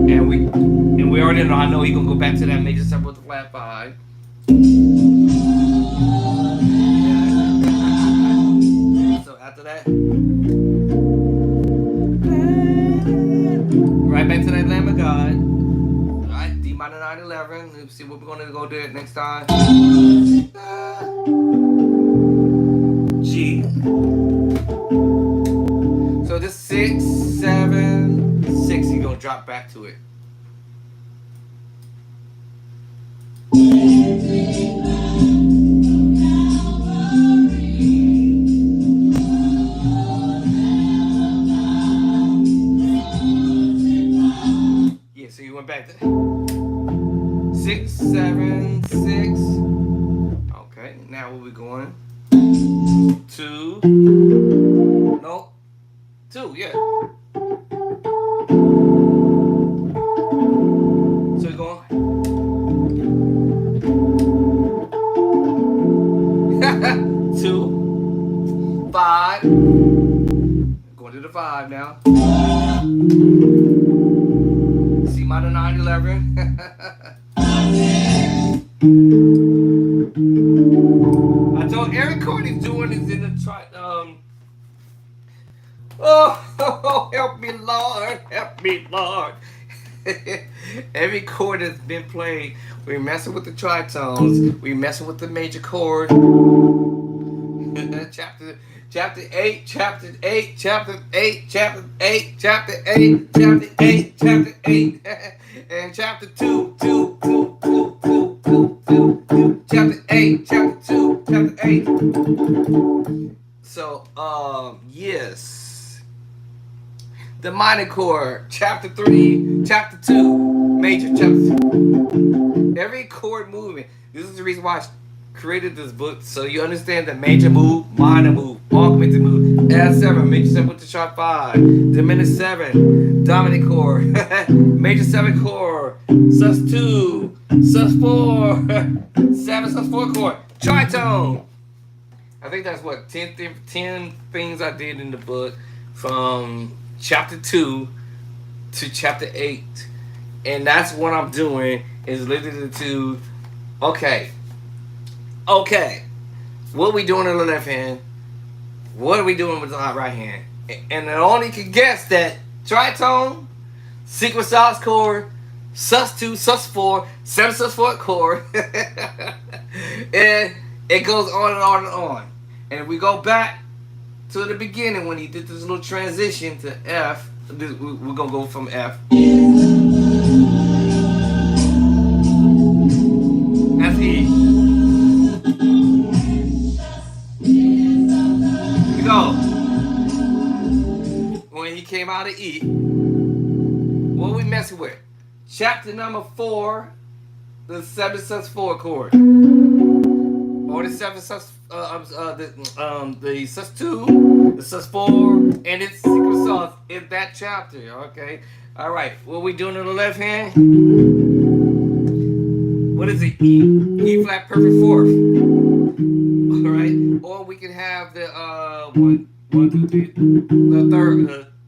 And we already know. I know he's gonna go back to that major 7 with the flat 5. So after that, right back to that Lamb of God. Alright, D minor 9, 11. Let's see what we're gonna go do next time. G. So this 6, 7, 6, you're gonna drop back to it. Yeah, so you went back to 6, 7, 6. Okay, now where we going? 2. No. 2, yeah. So you're going 2, 5. Going to the 5 now. C minor 9, 11. I told every chord he's doing is in the oh, help me, Lord, help me, Lord. Every chord that's been played, we're messing with the tritones, we're messing with the major chord. Chapter 8, chapter 8, chapter 8, chapter 8, chapter 8, chapter 8, chapter 8, and chapter 2, 2, 2, 2, 2, 2, 2, 2, chapter 8, chapter 2, chapter 8. So, yes. The minor chord, chapter 3, chapter 2, major, chapter 2. Every chord movement. This is the reason why I created this book, so you understand the major move, minor move, augmented move, F7, major 7 with the sharp 5, diminished 7, dominant chord, major 7 chord, sus2, sus4, 7 sus4 chord, tritone. I think that's what 10 things I did in the book from chapter 2 to chapter 8, and that's what I'm doing is literally to okay, what are we doing on the left hand? What are we doing with the right hand? And I only can guess that tritone, sequence sus chord, sus2, sus4, 7 sus4 chord, and it goes on and on and on. And if we go back to the beginning when he did this little transition to F, we're gonna go from F. That's E. Here we go. When he came out of E, what are we messing with? Chapter number 4, the 7 sus4 chord. Or the 7 sus the sus2, the sus4, and its sequence sus in that chapter. Okay. Alright. What are we doing on the left hand? What is it? E flat perfect 4th. Alright. Or we can have the 1, 2, 3,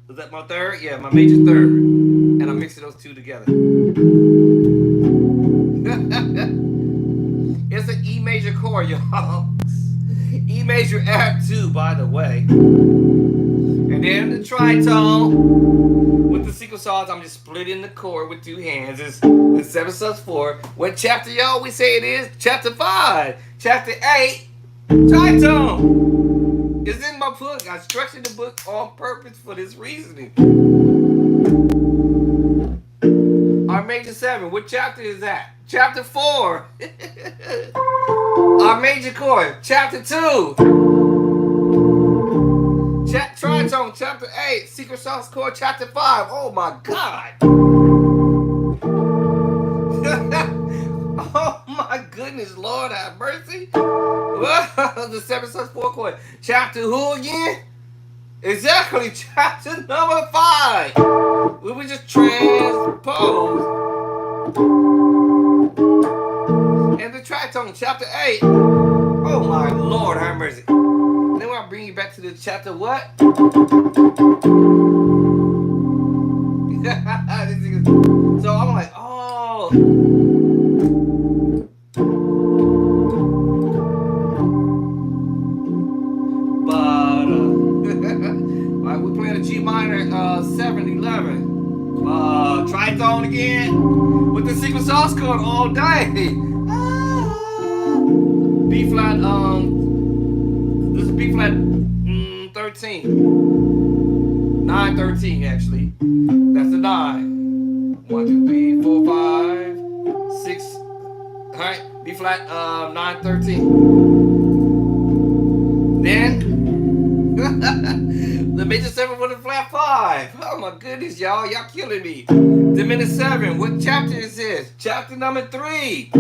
the that my third? Yeah, my major third. And I'm mixing those two together. It's an E major chord, y'all. E major add 2, by the way. And then the tritone with the sequence, I'm just splitting the chord with 2 hands. It's the 7 sus 4. What chapter, y'all, we say it is? Chapter 5. Chapter 8. Tritone. It's in my book. I structured the book on purpose for this reasoning. Our major 7. What chapter is that? Chapter 4. Our major chord. Chapter 2. Tritone, chapter 8, secret sauce chord, chapter 5. Oh my God. Oh my goodness, Lord have mercy. The 7 sus 4 chord. Chapter who again? Exactly, chapter number 5. We would just transpose. And the tritone, chapter 8. Oh my Lord have mercy. Then when I bring you back to the chapter what? So I'm like, oh. But alright, we're playing a G minor 7/11. Tritone again with the secret sauce chord all day. B flat, this is B flat 13. 9/13 actually. That's the 9. 1, 2, 3, 4, 5, 6. Alright, B flat 9/13. Then the major 7 with a flat 5. Oh my goodness, y'all killing me. Diminished 7. What chapter is this? Chapter number 3.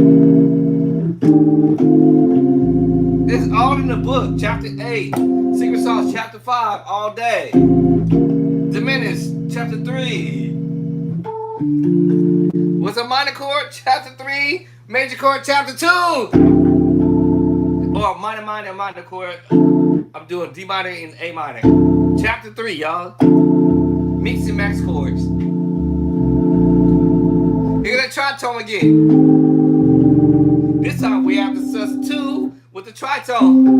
It's all in the book. Chapter 8. Secret sauce, chapter 5, all day. Diminished, chapter 3. What's a minor chord? Chapter 3. Major chord, chapter 2. Oh, minor chord. I'm doing D minor and A minor. Chapter 3, y'all. Mix and max chords. Here's that tritone again. This time we have the sus 2 with the tritone.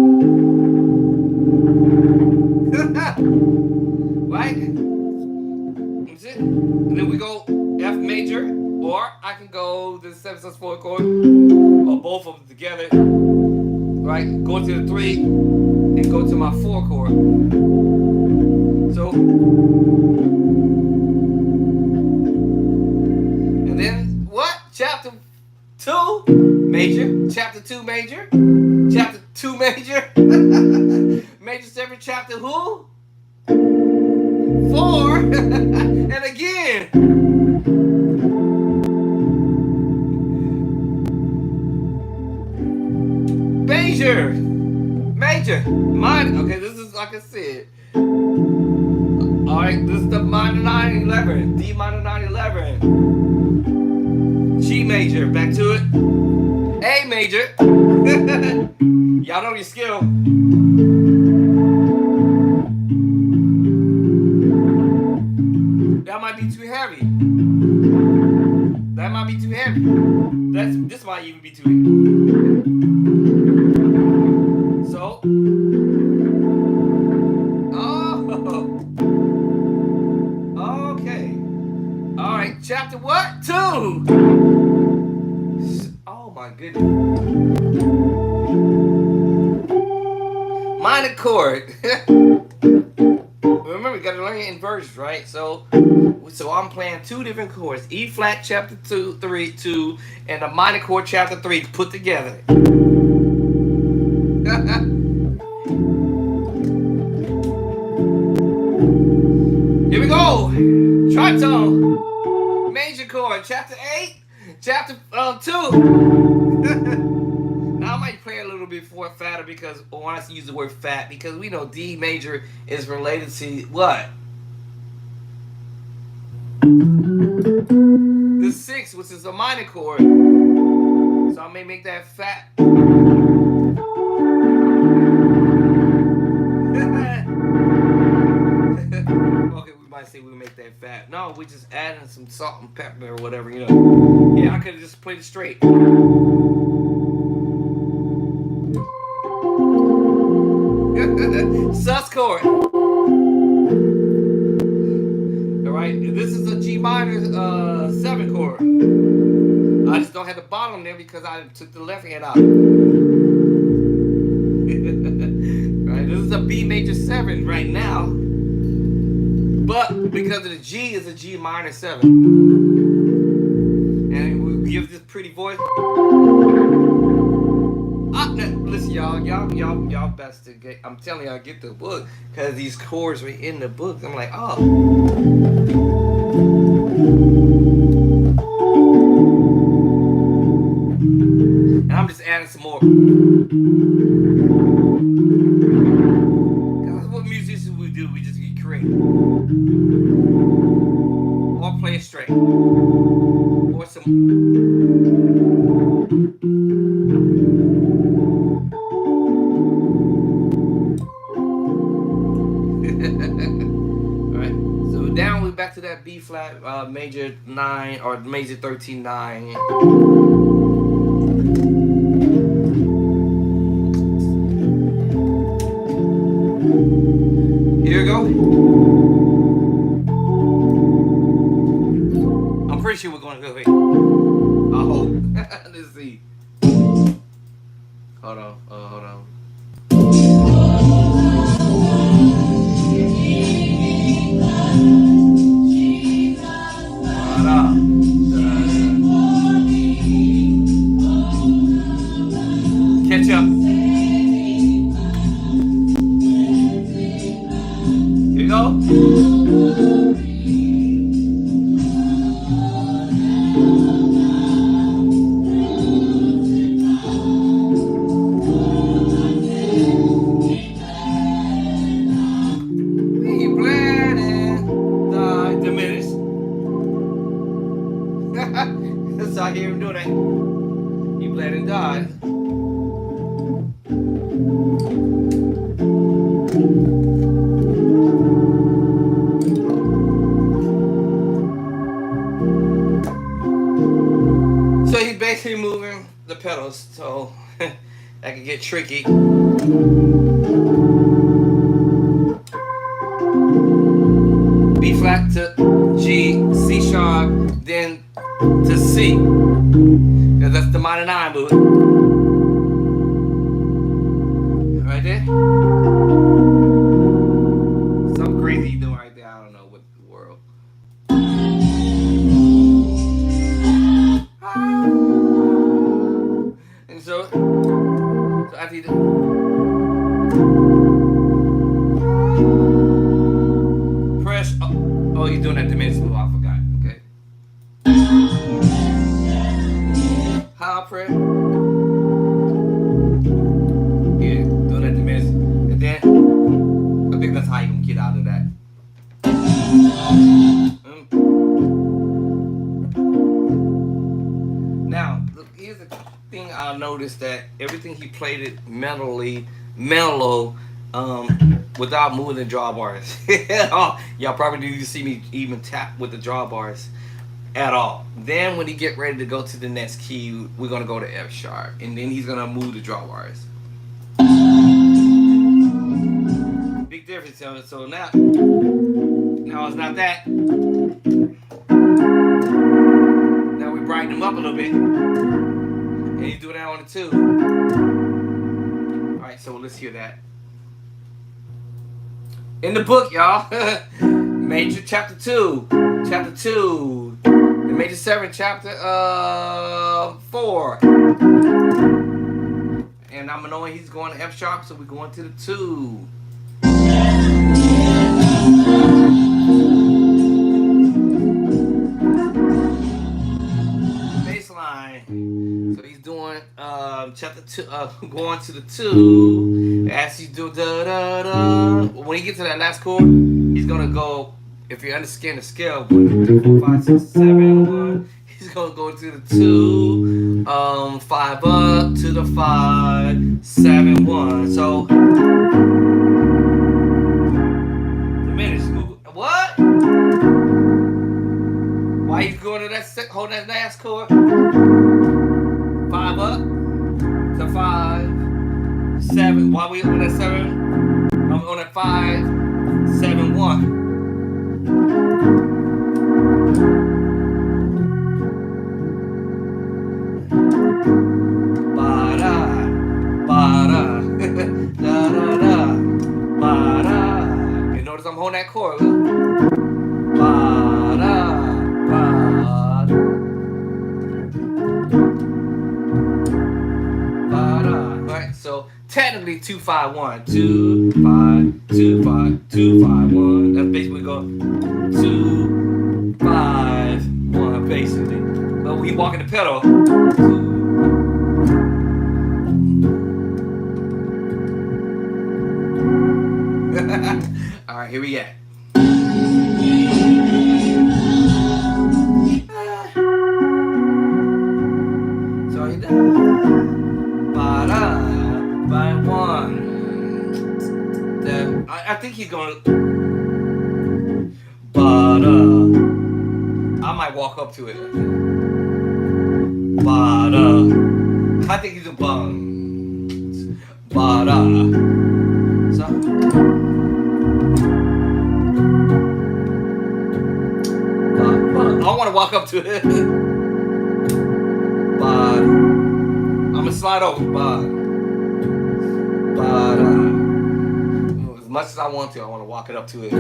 Right? That's it. And then we go F major, or I can go the 7 sus 4 chord, or both of them together. Right? Go to the 3 and go to my 4 chord. So, and then what? Chapter 2 major, chapter 2 major, chapter 2 major, major 7 chapter who? 4 and again. Major, minor. Okay, this is like I said. Alright, this is the minor 9/11. D minor 9/11. G major, back to it. A major. Y'all know your skill. That might be too heavy. That might be too heavy. This might even be too heavy. So, okay. All right, chapter what? 2. Oh my goodness. Minor chord. Remember, we gotta learn it in verses, right? So I'm playing 2 different chords: E flat chapter 2, and a minor chord chapter 3 put together. Here we go. Tritone, major chord, chapter 8, chapter 2. Now I might play a little bit for fatter because I want us to use the word fat because we know D major is related to what? The 6, which is a minor chord. So I may make that fat. Okay, we might say we make that fat. No, we just adding some salt and pepper or whatever, you know. Yeah, I could have just played it straight. Sus chord. Alright, this is a G minor 7 chord. I just don't have the bottom there because I took the left hand out. Right, this is a B major 7 right now. But because of the G, it's a G minor 7. And it will give this pretty voice. Listen, y'all best to get. I'm telling y'all, get the book because these chords were in the book. I'm like, oh. And I'm just adding some more. Because that's what musicians we do. We just get creative. Or play it straight. Or some. Alright, so down we're back to that B flat major 9 or major 13 9. Here we go. I'm pretty sure we're going to go here. I hope. Let's see. Hold on. Hold on. Catch up. Here we go. That's how I hear him do that. He bled and died. So he's basically moving the pedals, so that can get tricky. B flat to G, C sharp, then to C, because that's the minor 9 move. Right there. Something crazy you doing right there. I don't know what the world. And so after you do. Press. Oh, you're doing that diminished move. I forgot. Okay. High press. Yeah, doing that diminished. And then I think that's how you can get out of that. Now, look, here's the thing I noticed, that everything he played it mellow, without moving the drawbars. Y'all probably didn't see me even tap with the drawbars at all. Then when he get ready to go to the next key, we're gonna go to F sharp, and then he's gonna move the drawbars. Big difference. So now it's not that. Now we brighten him up a little bit, and you do that on the 2. All right, so let's hear that. In the book, y'all, major chapter 2, the major 7 chapter 4, and I'm knowing he's going to F sharp, so we're going to the 2. Baseline. So he's doing chapter 2, going to the 2. As he do da da da. When he gets to that last chord, he's gonna go. If you understand the scale, 1, 2, 3, 4, 5, 6, 7, 1. He's gonna go to the 2, 5 up to the 5, 7, 1. So diminish move. What? hold that last chord. 5 up to 5, 7. While we on that 7, I'm on that 5, 7, 1. You notice I'm holding that chord. Right, so technically 2 5 1, 2 5 2 5 2 5 1. That's basically going 2 5 1 basically. But we walking the pedal. 2. All right, here we go. So you by 1. Then I think he's going. But I might walk up to it. But I think he's a bum. But so. I want to walk up to it, but I'm gonna slide over. But as much as I want to walk it up to it.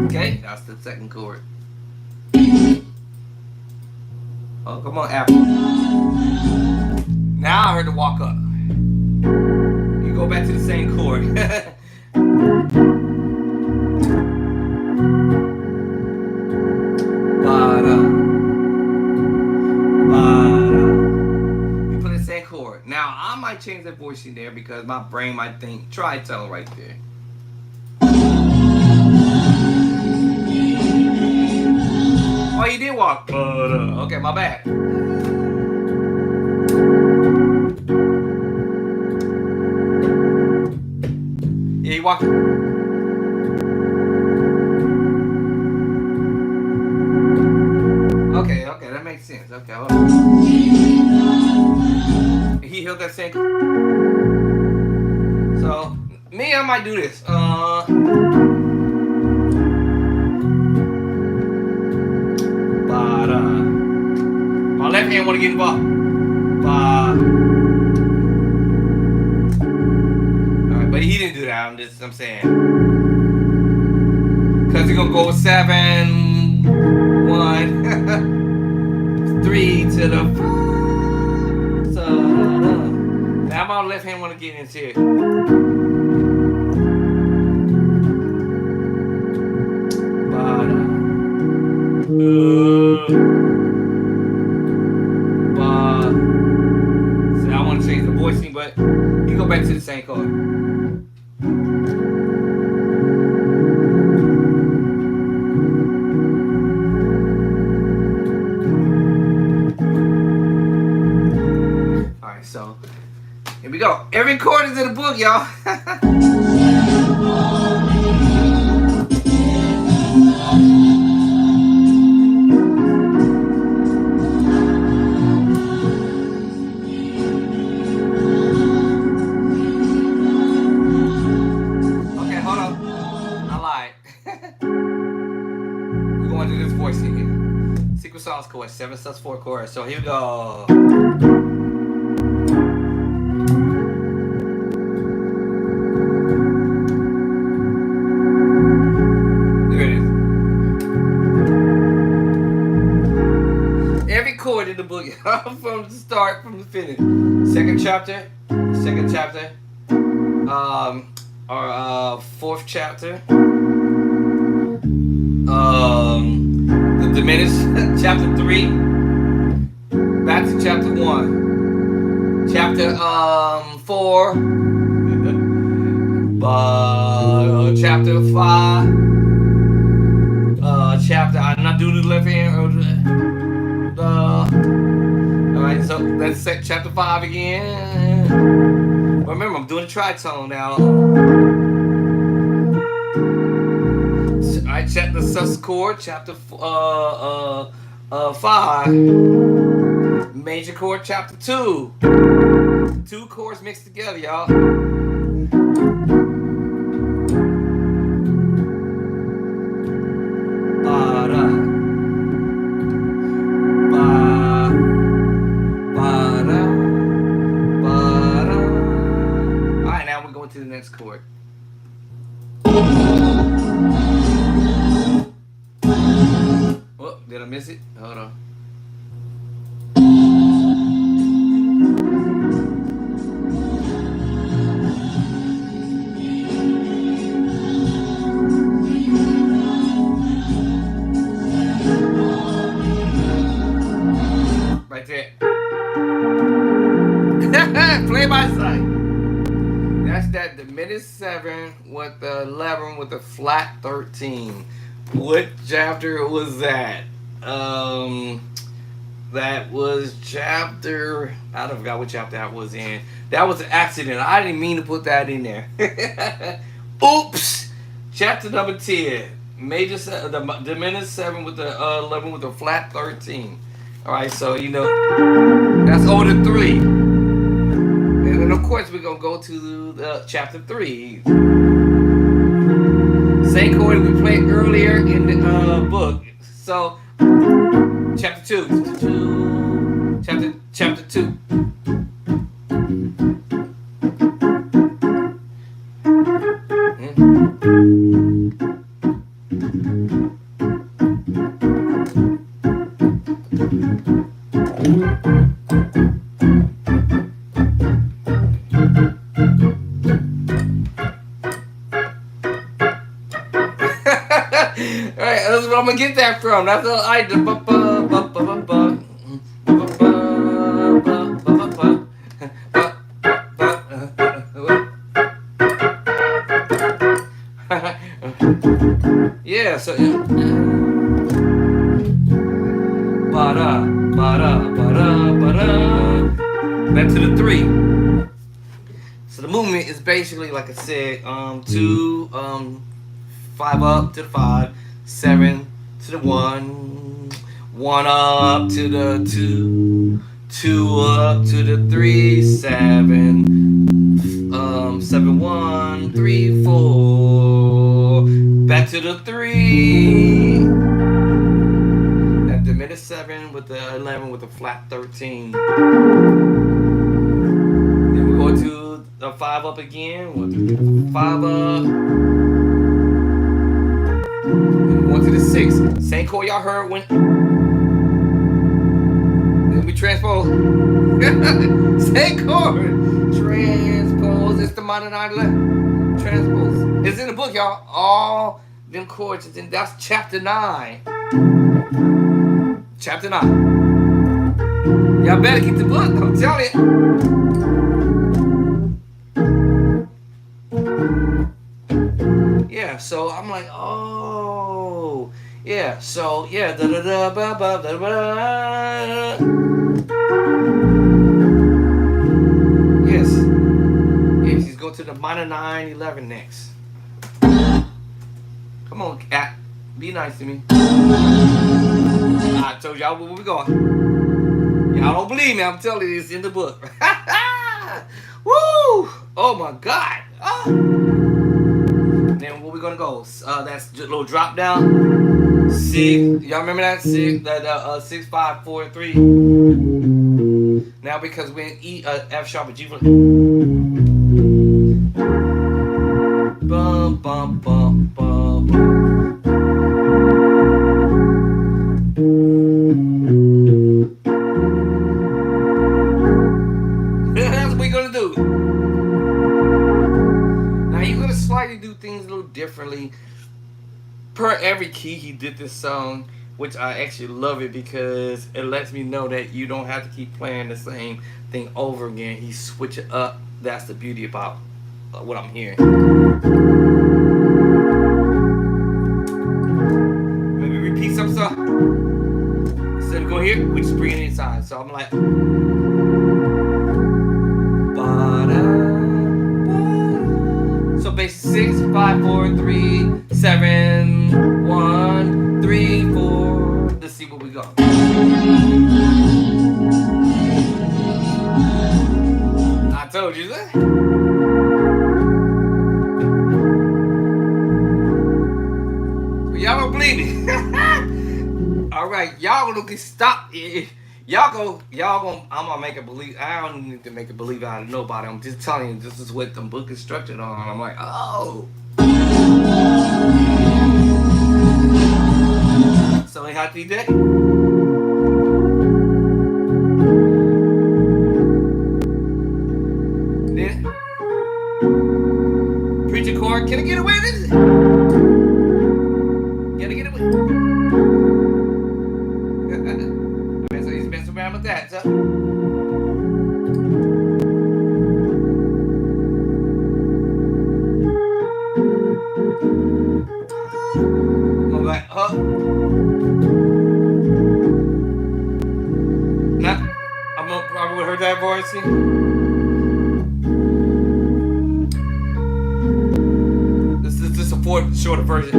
Okay, that's the second chord. Oh, come on, Apple. Now I heard the walk up. You go back to the same chord. You put the same chord. Now I might change the voicing there because my brain might think tritone right there. Oh, you did walk. Okay, my bad. Yeah, you walk. Okay, that makes sense. Okay, hold on. He held that same. So, me, I might do this. But my left hand want to get involved. Alright, but he didn't do that. I'm saying. Because he's going to go 7, 1, 3 to the 5. So, now my left hand want to get into it. So I want to change the voicing, but you go back to the same chord. Alright, so here we go. Every chord is in the book, y'all. Chord 7 sus 4 chorus. So here we go. There it is. Every chord in the book from the start, from the finish. Second chapter, or fourth chapter. The diminished chapter 3 back to chapter 1, chapter 4, chapter 5, chapter I'm not doing the left hand. Alright, so that's chapter 5 again. Remember, I'm doing a tritone now. I check the sus chord, chapter 5. Major chord, chapter 2. Two chords mixed together, y'all. Ba-da. Ba. Ba-da. Ba-da. Alright, now we're going to the next chord. Oh, did I miss it? Hold on. Right there. Play by sight. That's that diminished 7 with the 11 with the flat 13. What chapter was that? That was chapter. I don't forgot what chapter that was in. That was an accident. I didn't mean to put that in there. Oops. Chapter number 10. Major the diminished 7 with the 11 with the flat 13. All right, so you know that's order 3, and then of course we're gonna go to the chapter 3. Same chord we played earlier in the book. So chapter 2, chapter 2. Alright, that's where I'm gonna get that from. That's the item. Yeah, so ba-da, ba-da, ba-da, ba-da. Back to the 3. So the movement is basically like I said, 2, 5 up to the 5, 7 to the 1, 1 up to the 2, 2 up to the 3, 7, 7, 1, 3, 4, back to the 3. That diminished 7 with the 11 with the flat 13. Then we go to the 5 up again, 5 up. Going to the 6. Same chord y'all heard when. Then we transpose. Same chord. Transpose. It's the minor 9 11. Transpose. It's in the book, y'all. All them chords is in. That's chapter 9. Chapter 9. Y'all better keep the book. I'm telling you. Yeah, so I'm like, oh, yeah, so yeah, da da da ba ba da da. Yes, yes, he's going to the minor 9 11 next. Come on, cat, be nice to me. I told y'all where we going. Y'all don't believe me? I'm telling you, it's in the book. Woo! Oh my God! Oh. Then where we gonna go? That's just a little drop down. C. Y'all remember that? C. 6, 5, 4, 3. Now because we're in E, F sharp, and G flat. Bum bum bum bum. That's what we're gonna do. Now you're gonna slightly do things a little differently. Per every key, he did this song, which I actually love it because it lets me know that you don't have to keep playing the same thing over again. He switch it up. That's the beauty about what I'm hearing. Maybe repeat some stuff. Instead of going here, we just bring it inside. So I'm like. So basic 6, 5, 4, 3, 7. 1, 3, 4. Let's see what we got. I told you that. Y'all don't believe me. All right, y'all gonna stop. Y'all go. I'm gonna make a believe. I don't need to make a believe out of nobody. I'm just telling you, this is what the book is structured on. I'm like, oh. So they have to be that. Then preacher chord. Can I get away with it? Can I get away? Okay, so he's messing around with that. So. I'm like, huh? Now, I'm gonna probably heard that voice. See? This is just a shorter version.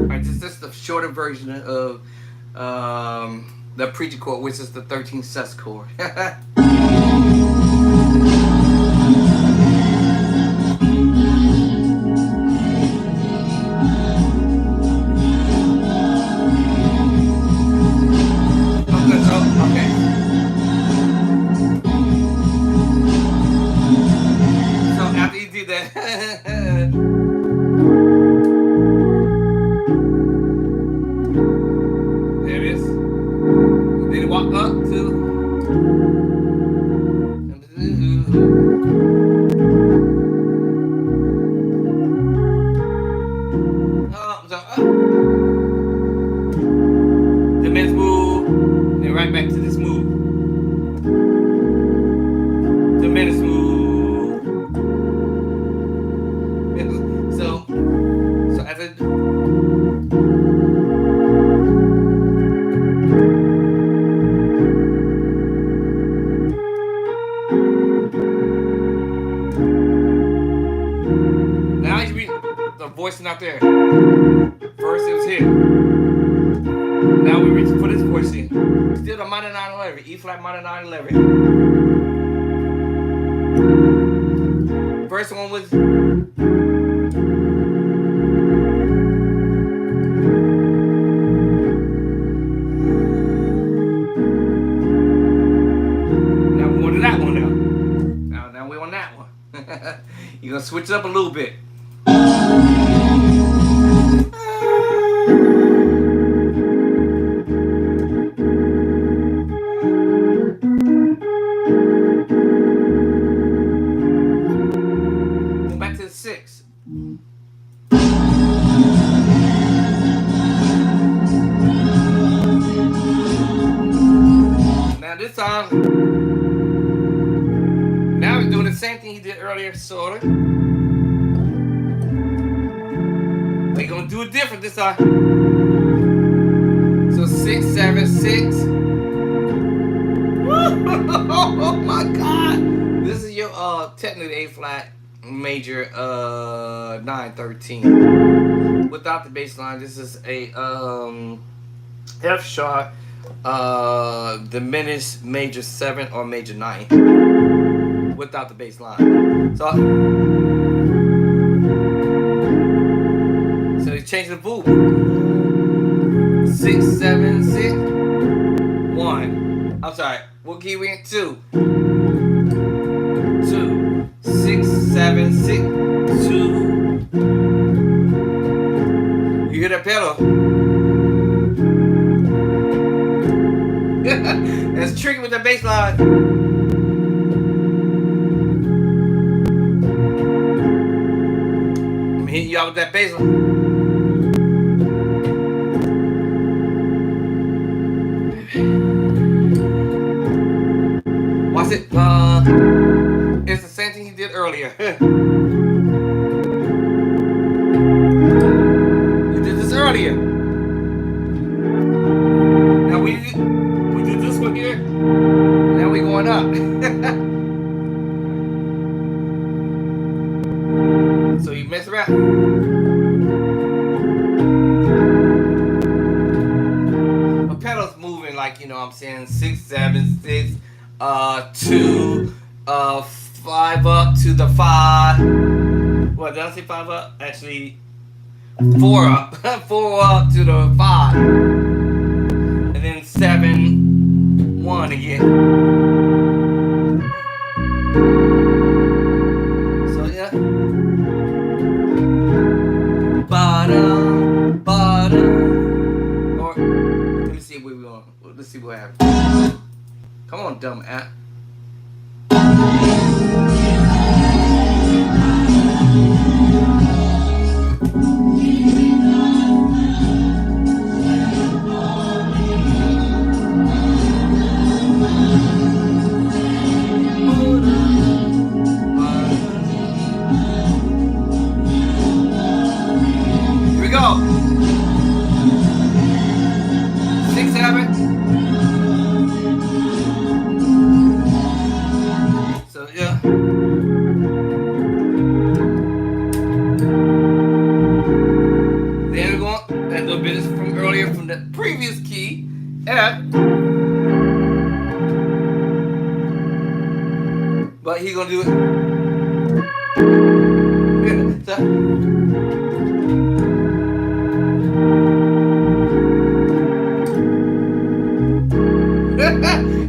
Alright, this is the shorter version of the preacher chord, which is the 13th sus chord. Back to this move. The minutes move. So as it. Now you read the voice not there. First it was here. Now we reach for this voice here. Still the minor 9/11, E flat minor 9/11. First one was. Now we want that one now. Now we on that one. You're gonna switch it up a little bit. This time, now he's doing the same thing he did earlier, sort of. We're gonna do it different this time. So 6, 7, 6. Oh my God! This is your technically A flat major 9/13. Without the bass line, this is a F sharp. Diminished major 7 or major 9 without the bass line. So you change the boot. 6, 7, 6, 1. I'm sorry. What key we in? 2. 2. 6, 7, 6, 2. You hear that pedal? That's tricky with the bass line. I'm hitting you out with that bass line. Watch it. It's the same thing he did earlier. You did this earlier. Now we. we going up. So you mess around. The pedal's moving like, you know what I'm saying, 6, 7, 6, 2, 5 up to the 5. What, did I say 5 up? Actually, 4 up. 4 up to the 5. And then 7, 1 again. So yeah. Bottom, bottom. Or let me see where we going. Let's see what happens. Come on, dumb app. Here we go. 6, 7. So yeah. There we go. That little bit is from earlier from the previous key. F. But he gonna do it. So.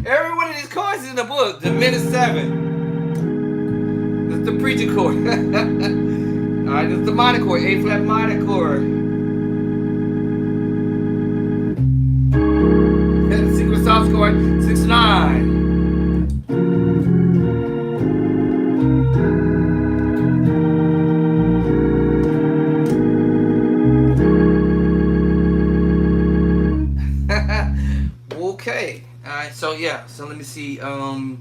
Every one of these chords is in the book. The minor 7. That's the preacher chord. Alright, that's the minor chord. A flat minor chord. And the secret sauce chord. 6, 9. Okay. Alright, so yeah. So let me see. You gonna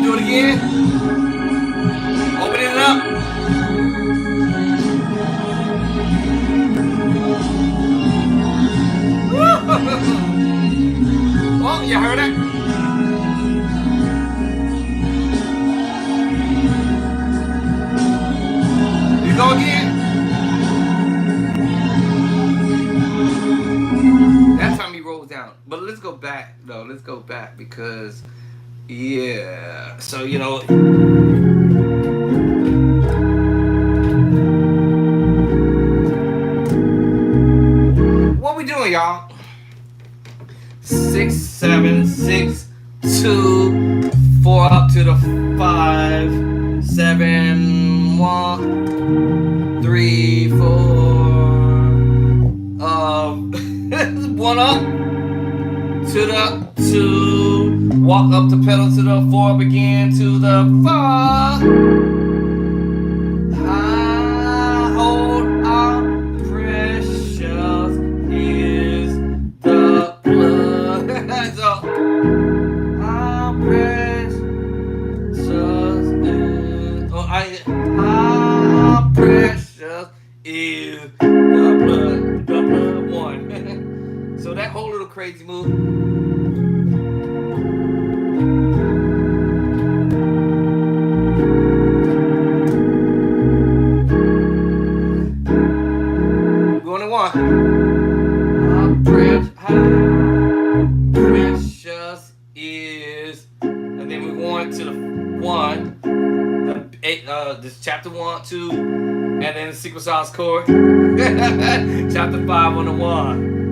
do it again? Open it up. Oh, you heard it? You go again? That time he rolls down. But let's go back, though. Let's go back because, yeah. So, you know. What we doing, y'all? 6, 7, 6, 2, 4 up to the 5, 7, 1, 3, 4, 1 up to the 2, walk up the pedal to the 4 up again to the 5. I hold our precious is the blood. So, our precious is, our precious is the blood one. So that whole little crazy move. Going to 1. Precious is, and then we're going to the 1. This chapter 1, 2, and then the secret sauce chord. Chapter 5 on the 1.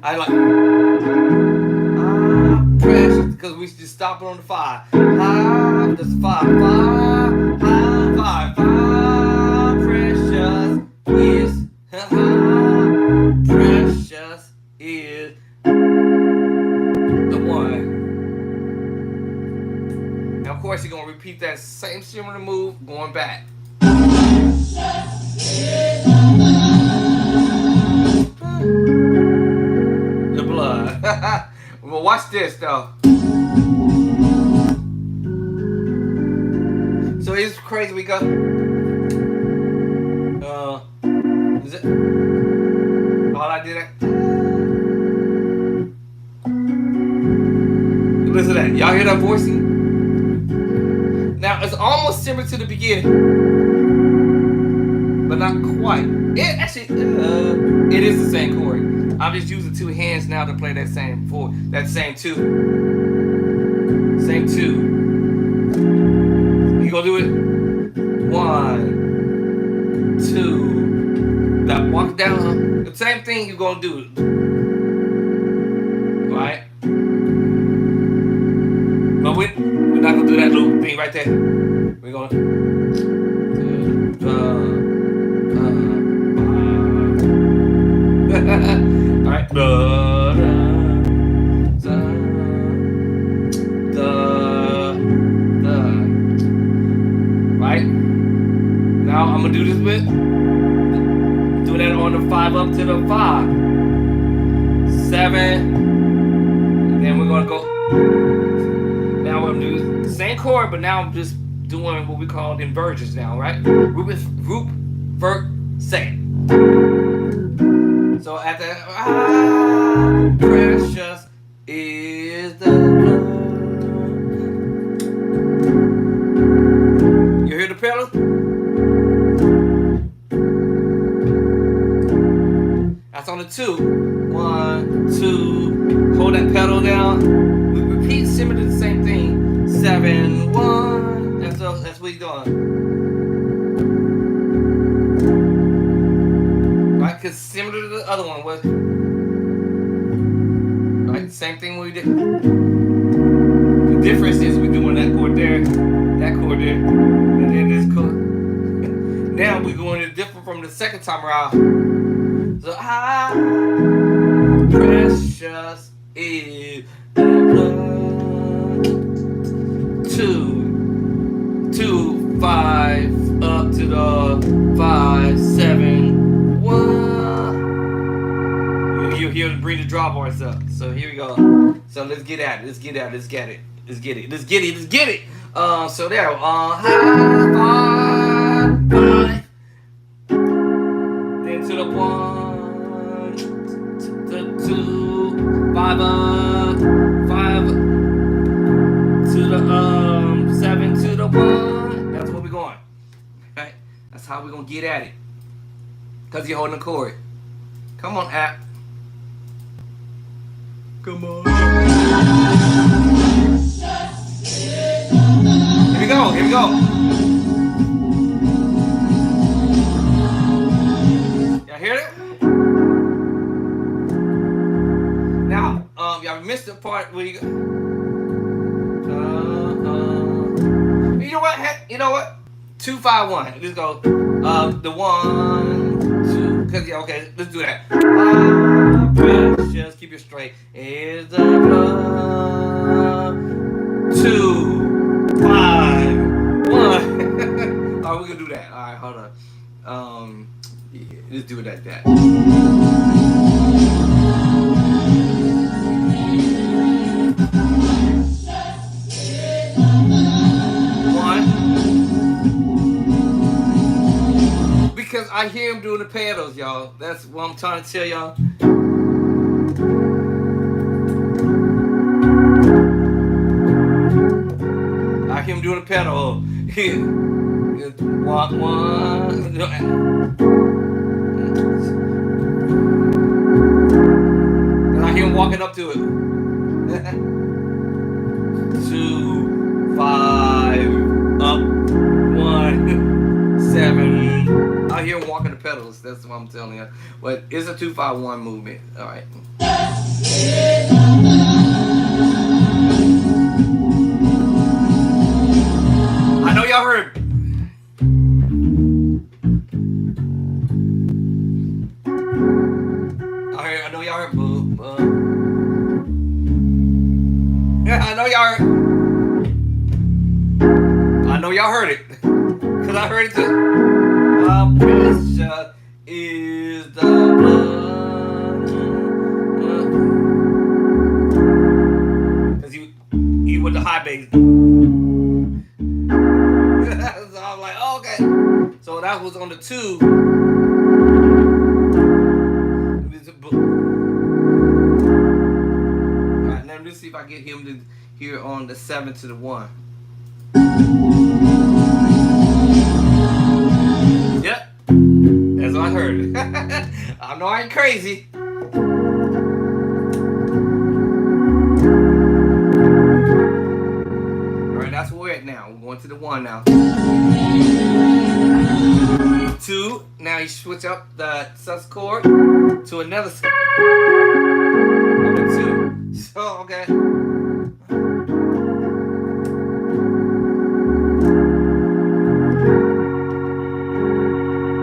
I like precious because we just stop it on the 5. That's 5. 5. Precious is. Precious is the 1. And of course, you're gonna repeat that same similar move move, going back. The blood. Well, watch this though. So it's crazy. We got. Is it? All I did that. Listen to that. Y'all hear that voicing? Now it's almost similar to the beginning, but not quite. It actually, it is the same chord. I'm just using two hands now to play that same four, that same two. Same two. You gonna do it? 1, 2. That walk down. The same thing you gonna do. Right? But we're not gonna do that little thing right there. We're gonna all right. Right? Now I'm gonna do this with do that on the 5 up to the 5. 7. And then we're gonna go. Now I'm doing the same chord, but now I'm just doing what we call inversions now, right? Root, vert, second. So at the precious is the blood. You hear the pedal? That's on the 2. 1, 2. Hold that pedal down. We repeat similar to the same thing. 7, 1. That's what you're doing. Right? Because similar to the other one was. Right? Same thing we did. The difference is we're doing that chord there, and then this chord. Now we're going to different from the second time around. So precious is the blood. 2, 5 up to the 5, 7, 1. You hear bring the drawbars up. So here we go. So let's get at it. Let's get it. So there. 5, 5. Then to the 1, to 2, 5 up, 5 to the 7 to the 1. That's where we're going. Right? That's how we're gonna get at it. Cause you're holding the chord. Come on, app. Come on. Here we go. Y'all hear it? Now, y'all missed the part where you go. You know what? 2, 5, 1. Let's go. The 1, 2. Cause yeah, okay. Let's do that. Precious, keep it straight. Is the blood. 2, 5, 1. Alright, we're gonna do that. Alright, hold on. Yeah, let's do it like that. 1. Because I hear him doing the pedals, y'all. That's what I'm trying to tell y'all. I hear him doing the pedal. Walk 1. And I hear him walking up to it. 2, 5, up, 1, 7. I hear him walking the pedals. That's what I'm telling you. But it's a 2, 5, 1 movement. All right. I know y'all heard. I know y'all heard. Yeah, I know y'all heard. I know y'all heard it. Cause I heard it too. Our pressure is the blood. Cause you with the high bass. So I was like, oh, okay. So that was on the 2. Alright, now let's see if I get him to hear on the 7 to the 1. Yep. That's what I heard. I know I ain't crazy. Alright, that's where we're at now. We're going to the 1 now. 2. Now you switch up the sus chord to another on the 2. So, okay. And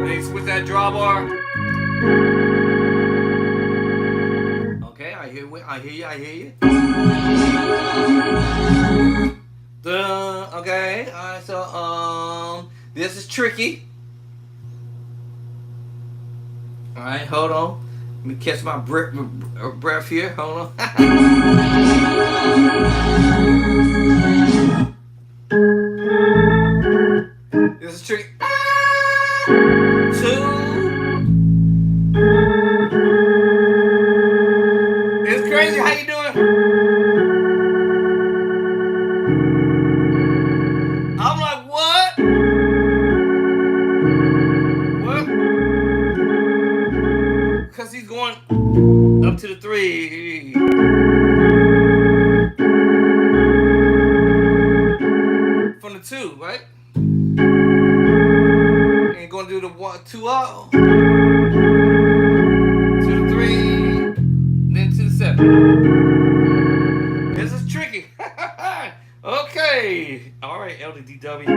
then you switch that drawbar. Okay, I hear you. Okay, alright, so this is tricky. Alright, hold on. Let me catch my breath here. Hold on. This is tricky. 2. It's crazy. How you doing? I'm like, what? Because he's going up to the 3. From the 2, right? And going to do the 1, 2 up. To the 3. Then to the 7. This is tricky. Okay. All right, LDDW.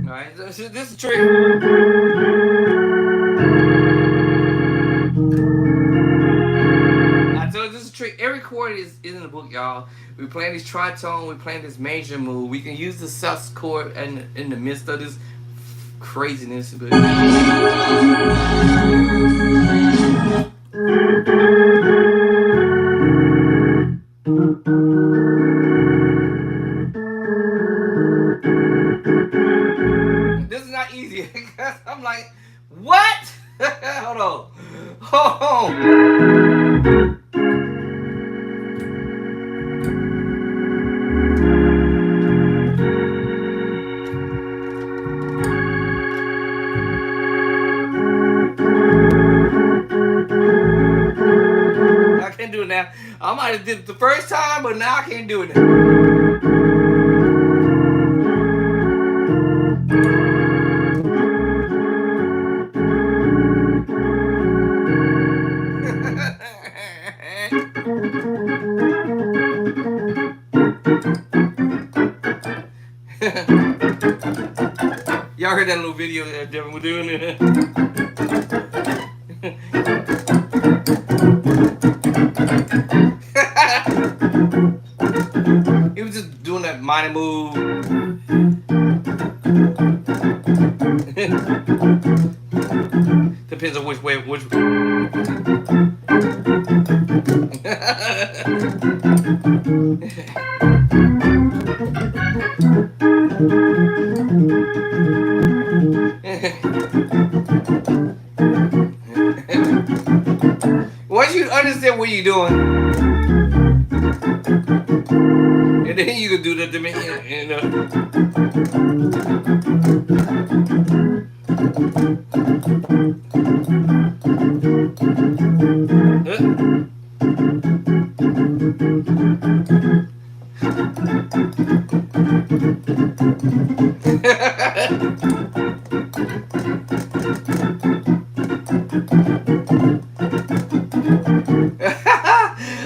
Alright, this is a trick. I told you this is a trick. Every chord is in the book, y'all. We're playing this tritone, we're playing this major move. We can use the sus chord in the midst of this craziness. But this is not easy. I'm like, what? Hold on. Hold on. I can't do it now. I might have did it the first time, but now I can't do it now. Y'all heard that little video that Devin was doing it? He was just doing that minor move. Depends on which way, which. Once you understand what you're doing, and then you can do the dimension, you know.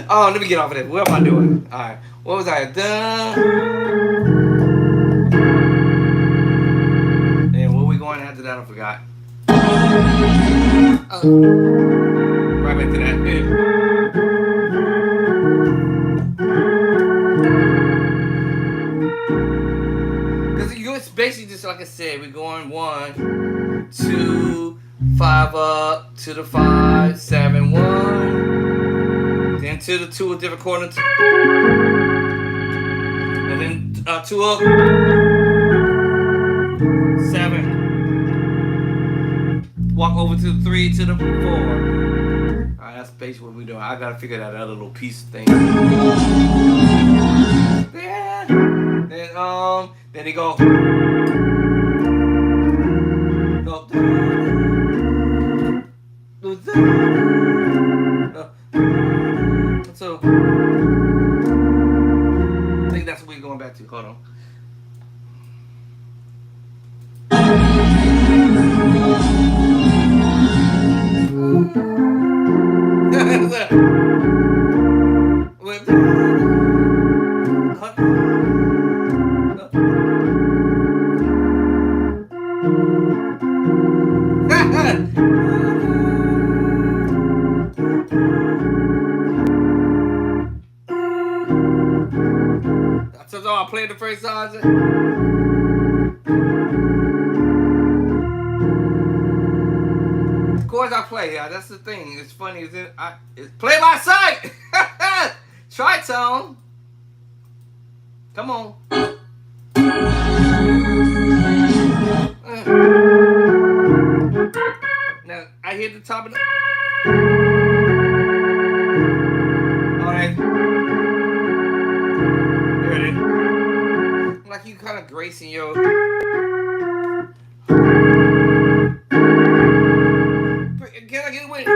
Oh, let me get off of that. What am I doing? All right. What was I done? And where we going after that? I forgot. Right back to that. Because it's basically just like I said. We're going 1, 2, 5 up to the 5, 7, 1. Then to the 2 a different corner. And then 2 up. 7. Walk over to the 3 to the 4. Alright, that's basically what we're doing. I gotta figure that other little piece thing. Yeah. Then they go. Go. So I think that's what we're going back to. Hold on. So I played the first song. Of course I play. Yeah, that's the thing. It's funny. It's play by sight. Tritone. Come on. Now I hit the top of the. All right. There it is. Like you kind of gracing your. Can I get with it?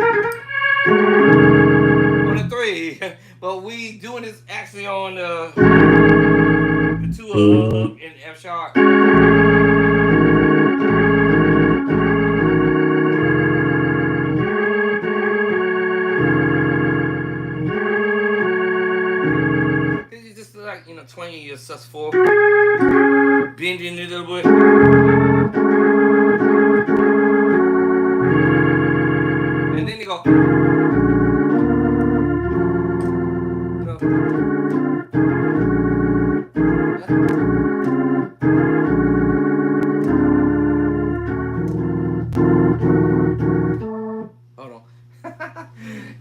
On the 3. But we doing this actually on the 2 in F sharp. It's just like, 20 years sus4. Bending it a little bit. And then you go. Hold on.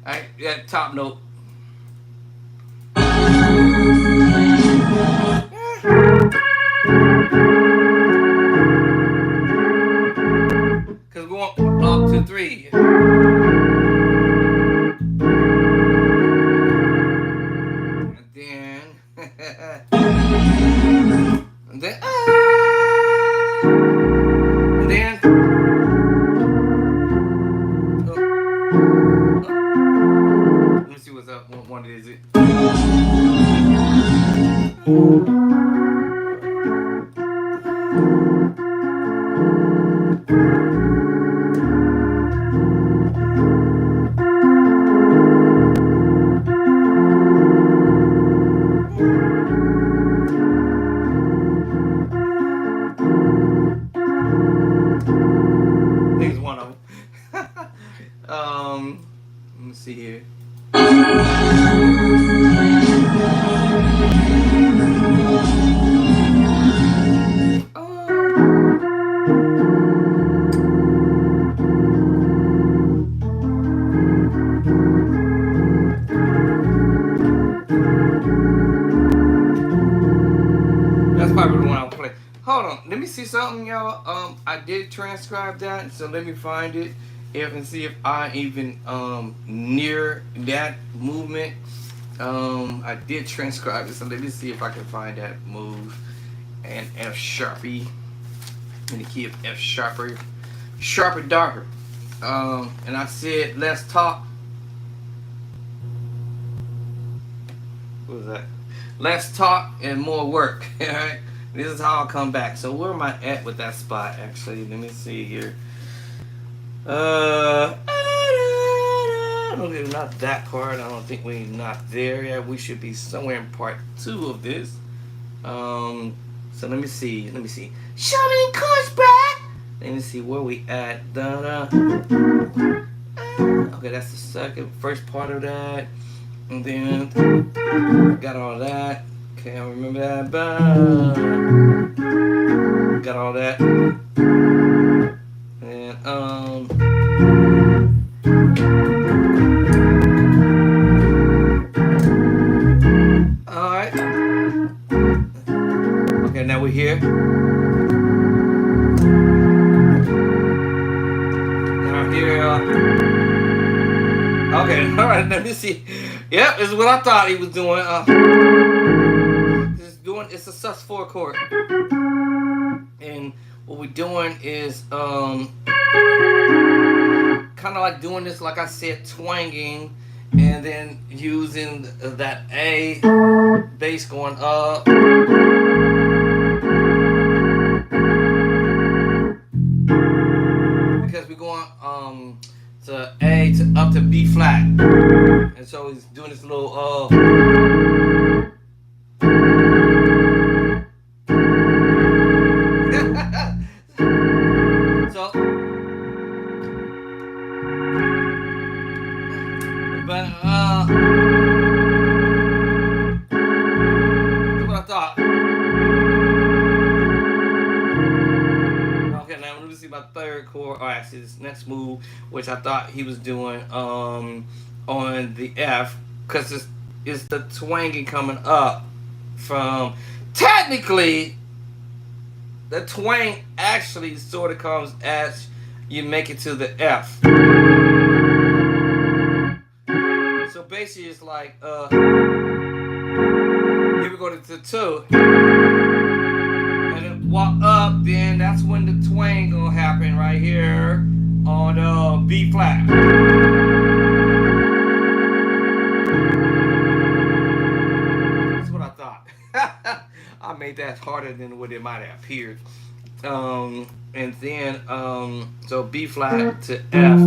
Alright, yeah, top note. Because we're going up to 3. And then. And then. And then. Let me see what's up. What one is it? I think it's one of them. Let me see here. That's probably the one I'll play. Hold on, let me see something, y'all. I did transcribe that, so let me find it and see if I even near that movement. I did transcribe it, so let me see if I can find that move. And F sharpie. And the key of F sharper, darker. And I said let's talk. What was that? Less talk and more work. Alright? This is how I'll come back. So where am I at with that spot actually? Let me see here. Okay, not that part. I don't think we're not there yet. We should be somewhere in part 2 of this. So let me see. Let me see. Show me course, bruh. Let me see where we at. Okay, that's the first part of that. And then got all that. Okay, I remember that. Got all that. And alright. Okay, now we're here. Now here. Okay, alright, let me see. Yep, this is what I thought he was doing. It's a sus4 chord. And what we're doing is kind of like doing this, like I said, twanging, and then using that A bass going up. Because we're going to A to up to B flat. And so he's doing this little so but that's what I thought. Okay, now let me see my third chord. Or actually this next move, which I thought he was doing on the F, because it's the twanging coming up from, technically the twang actually sort of comes as you make it to the F. So basically it's like here we go to the 2 and then walk up, then that's when the twang gonna happen right here on B flat. That's what I thought. I made that harder than what it might have appeared. And then so B flat to F,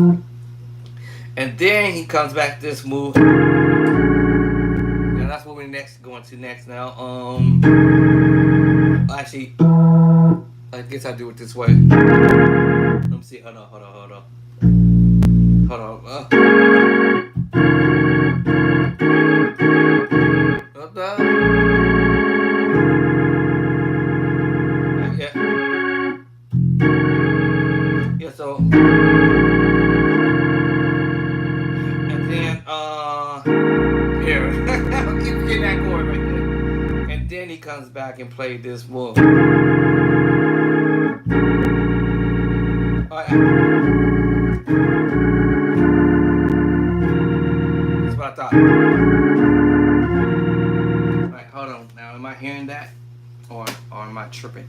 and then he comes back this move. Now that's what we're going to next now. Actually, I guess I do it this way. Let me see. Hold on. Yeah, so and then here I'll keep getting that chord right there. And then he comes back and plays this move. Alright. That's what I thought. Alright, hold on. Now am I hearing that? Or am I tripping?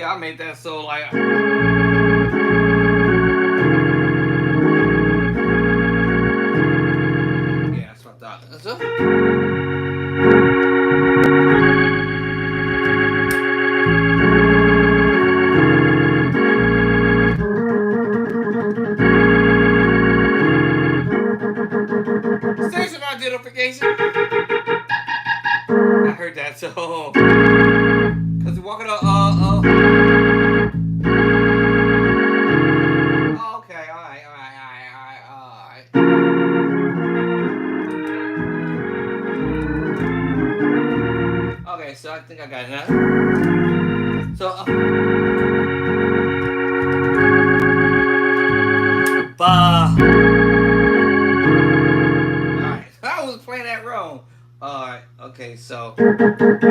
I made that so like. Yeah, that's what I thought. That's it. Station identification. So, cause you're walking okay, alright. Okay, so I think I got it now. So, ba. Alright, I was playing that wrong. Alright, okay, so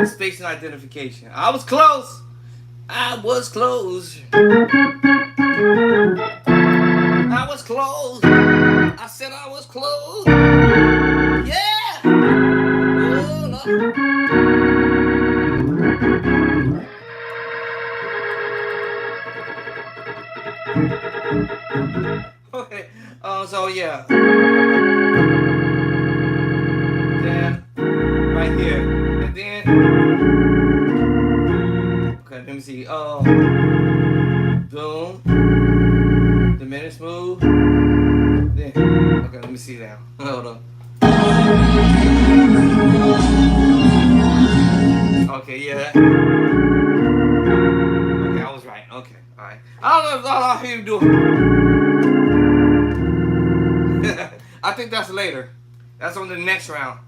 station identification. I was close. I was close. I was close. I said I was close. Yeah. Oh, no. Okay. So yeah. Then right here, and then okay. Let me see. Boom. The minute smooth. Then okay. Let me see now. Hold on. Okay. Yeah. Okay. I was right. Okay. All right. I don't know if I'll hear you do it. I think that's later. That's on the next round.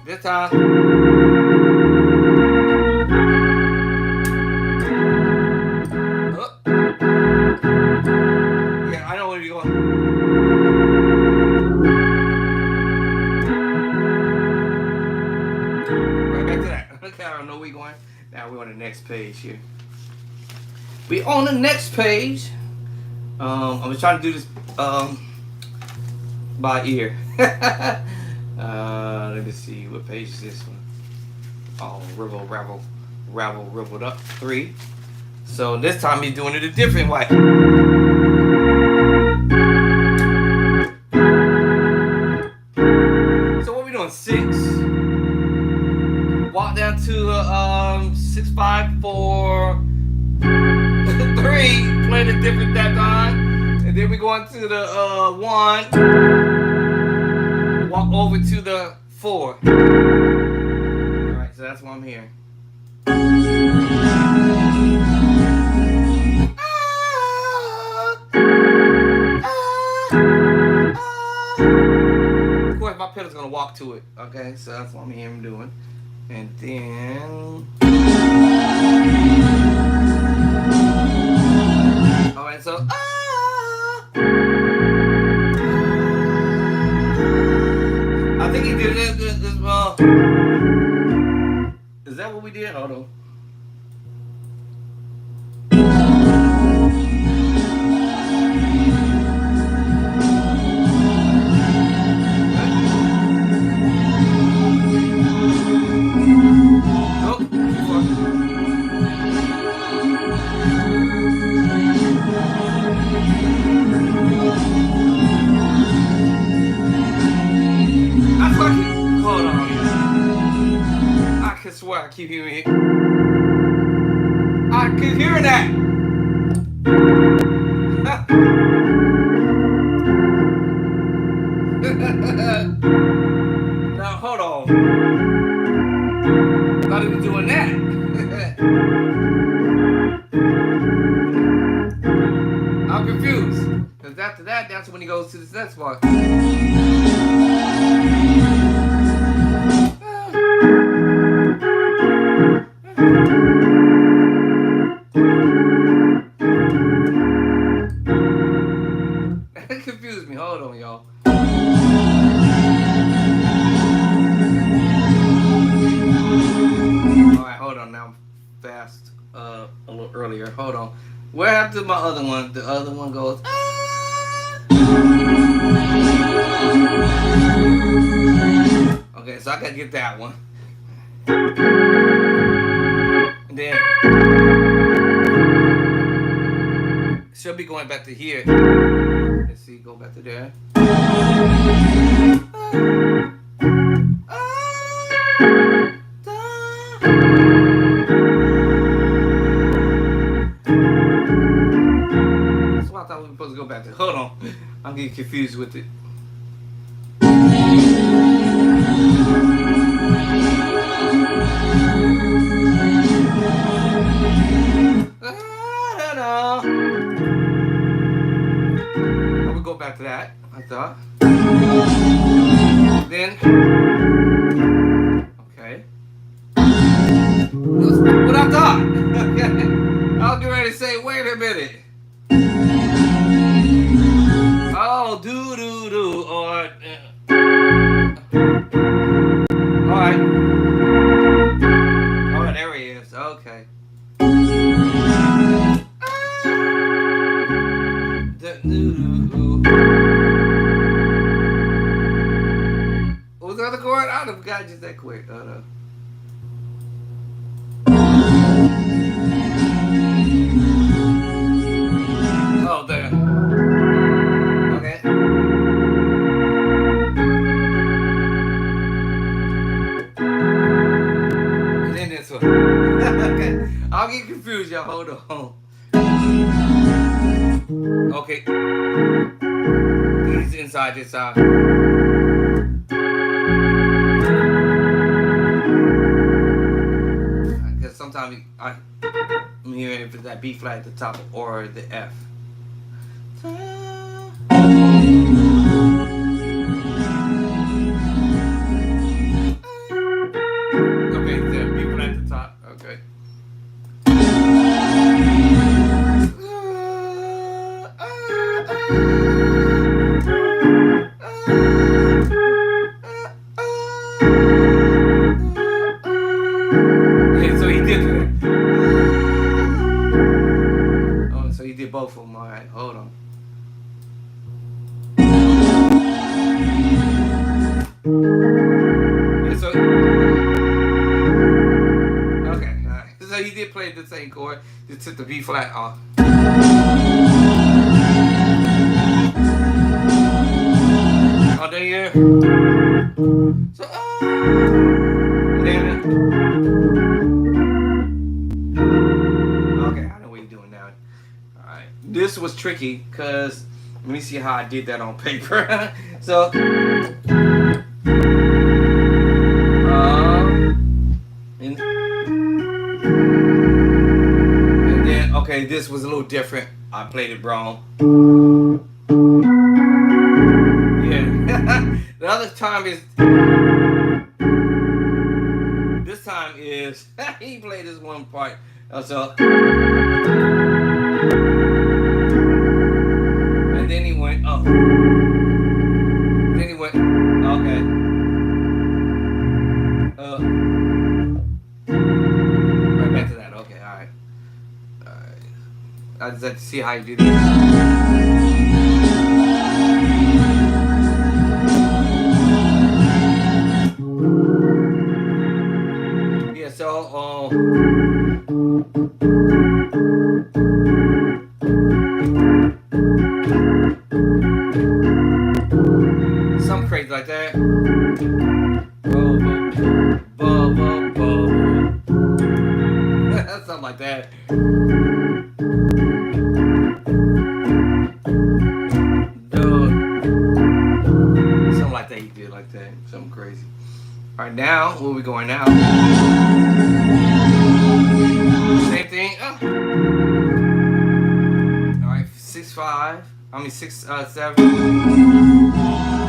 This time. Oh. Yeah, I know where you're going. Right back to that. Okay, I don't know where we're going. Now we're on the next page here. We on the next page. I was trying to do this by ear. Let me see, what page is this one? Oh, raveled up 3. So this time he's doing it a different way. So what we doing? 6. Walk down to 6, 5, 4, 3. Playing it different that time. And then we go into the 1. Walk over to the 4. Alright, so that's what I'm hearing. Of course, my pedal's gonna walk to it. Okay, so that's what I'm hearing him doing. And then. Alright, so. I think he did this is that what we did? Hold on. Hold on. I can swear I keep hearing it. I keep hearing that. Now hold on. I thought he was doing that. I'm confused. Because after that, that's when he goes to the next part. That confused me. Hold on, y'all. Alright, hold on now. I'm fast a little earlier. Hold on. Where happened to my other one? The other one goes. Okay, so I gotta get that one. And then she'll be going back to here. Let's see, go back to there. That's what I thought we were supposed to go back to. Hold on. I'm getting confused with it. back to that. I thought. Then, okay. That's what I thought. Okay. I was getting ready to say, wait a minute. Oh, do do do. Alright. Alright. Oh, there he is. Okay. What was the other chord? I forgot just that quick. Oh no. Oh, there. Okay. And then this one. Okay. I'll get confused, y'all. Hold on. Okay. These inside this side. Because sometimes I'm hearing if it's that B flat at the top or the F. Okay, the B flat at the top. Okay. Yeah, so he did that. Oh, so he did both of them. All right, hold on. Yeah, so okay, all right. So he did play the same chord. Just took the B flat off. Oh, there you go. So, then, okay, I know what you're doing now. All right, this was tricky because let me see how I did that on paper. So, and then okay, this was a little different. I played it wrong. Yeah. The other time is. This time is he played this one part. So. And then he went up. Then he went. Okay. Right back to that. Okay. All right. All right. I just have to see how you do that. Yeah, so something crazy like that. Something like that. Something like that you did like that. Something crazy. Alright, now, where are we going now? Same thing. Alright, 6-5. I mean 6-7.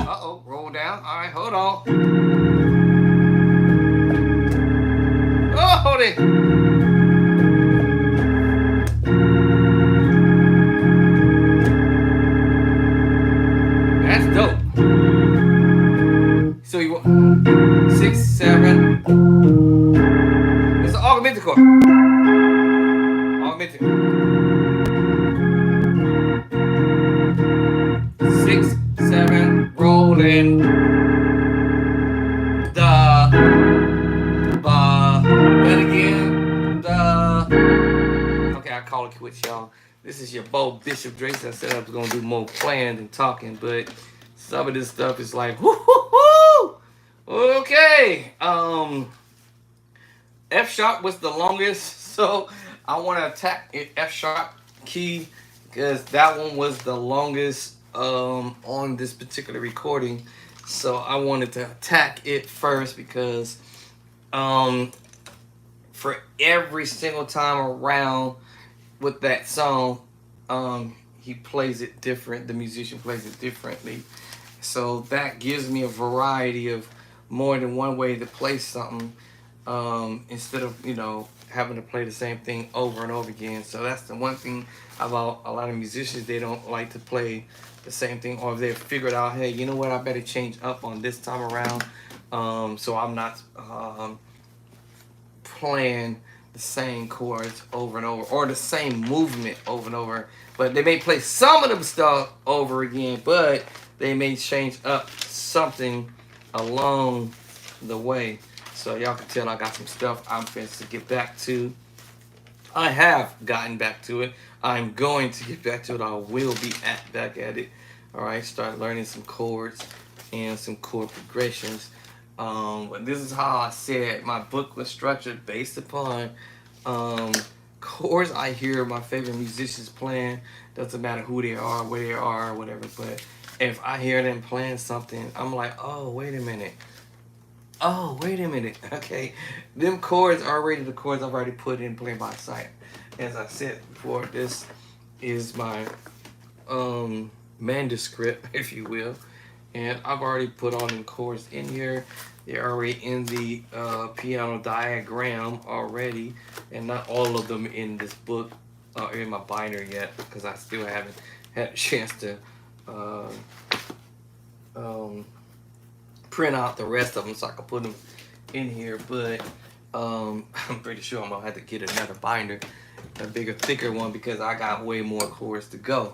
Uh-oh, roll down. Alright, hold on. Oh, hold it. That's dope. So you want 6, 7. It's an augmented chord. Augmented. 6, 7, rolling. Da, ba. Then again, da. Okay, I call it quits, y'all. This is your Bo Bishop Drake. I said I was gonna do more playing than talking, but some of this stuff is like, whoo hoo hoo. Okay. F sharp was the longest, so I want to attack F sharp key because that one was the longest on this particular recording. So I wanted to attack it first because for every single time around with that song, he plays it different. The musician plays it differently. So that gives me a variety of more than one way to play something, instead of having to play the same thing over and over again. So that's the one thing about a lot of musicians. They don't like to play the same thing, or if they figured out, hey, you know what, I better change up on this time around, so I'm not playing the same chords over and over, or the same movement over and over. But they may play some of them stuff over again, but they may change up something along the way. So y'all can tell I got some stuff I'm finished to get back to. I have gotten back to it. I'm going to get back to it. I will be back at it. All right, start learning some chords and some chord progressions. But this is how I said my book was structured, based upon chords I hear my favorite musicians playing. Doesn't matter who they are, where they are, or whatever. But if I hear them playing something, I'm like, oh, wait a minute. Oh, wait a minute. Okay. Them chords are already the chords I've already put in play by sight. As I said before, this is my manuscript, if you will. And I've already put all them chords in here. They're already in the piano diagram already. And not all of them in this book are in my binder yet, because I still haven't had a chance to print out the rest of them so I can put them in here. But I'm pretty sure I'm gonna have to get another binder, a bigger, thicker one, because I got way more chords to go,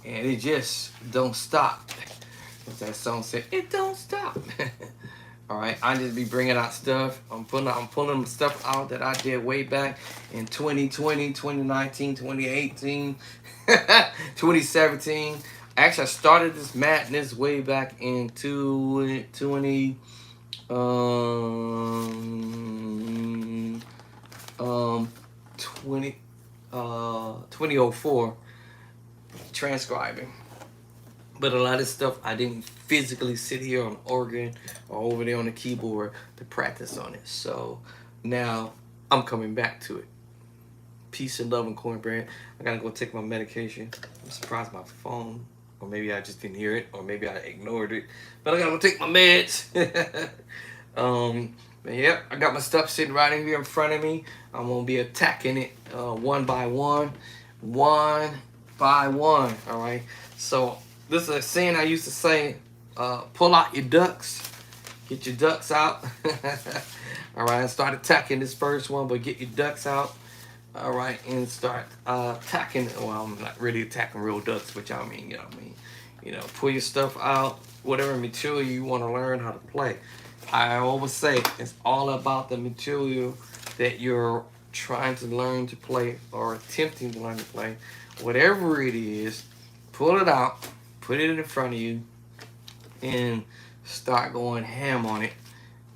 and it just don't stop. As that song said, it don't stop. All right, I just be bringing out stuff. I'm pulling stuff out that I did way back in 2020, 2019, 2018, 2017. Actually, I started this madness way back in 2004, transcribing. But a lot of stuff I didn't physically sit here on organ or over there on the keyboard to practice on it. So now I'm coming back to it. Peace and love and cornbread. I gotta go take my medication. I'm surprised my phone, or maybe I just didn't hear it, or maybe I ignored it. But I gotta go take my meds. But yep, I got my stuff sitting right in here in front of me. I'm gonna be attacking it one by one. All right. So this is a saying I used to say: pull out your ducks, get your ducks out. All right, and start attacking this first one, but get your ducks out. All right, and start attacking. Well, I'm not really attacking real ducks, but y'all mean, you know what I mean. Pull your stuff out, whatever material you want to learn how to play. I always say it's all about the material that you're trying to learn to play, or attempting to learn to play. Whatever it is, pull it out, put it in front of you, and start going ham on it.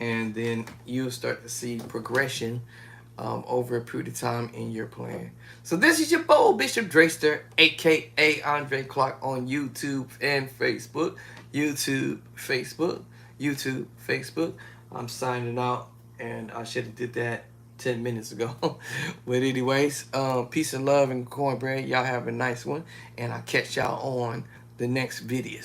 And then you'll start to see progression over a period of time in your playing. So this is your boy, Bishop Drayster, aka Andre Clark, on YouTube and Facebook. YouTube, Facebook. I'm signing out, and I should have did that 10 minutes ago. But anyways, peace and love and cornbread. Y'all have a nice one, and I'll catch y'all on the next video.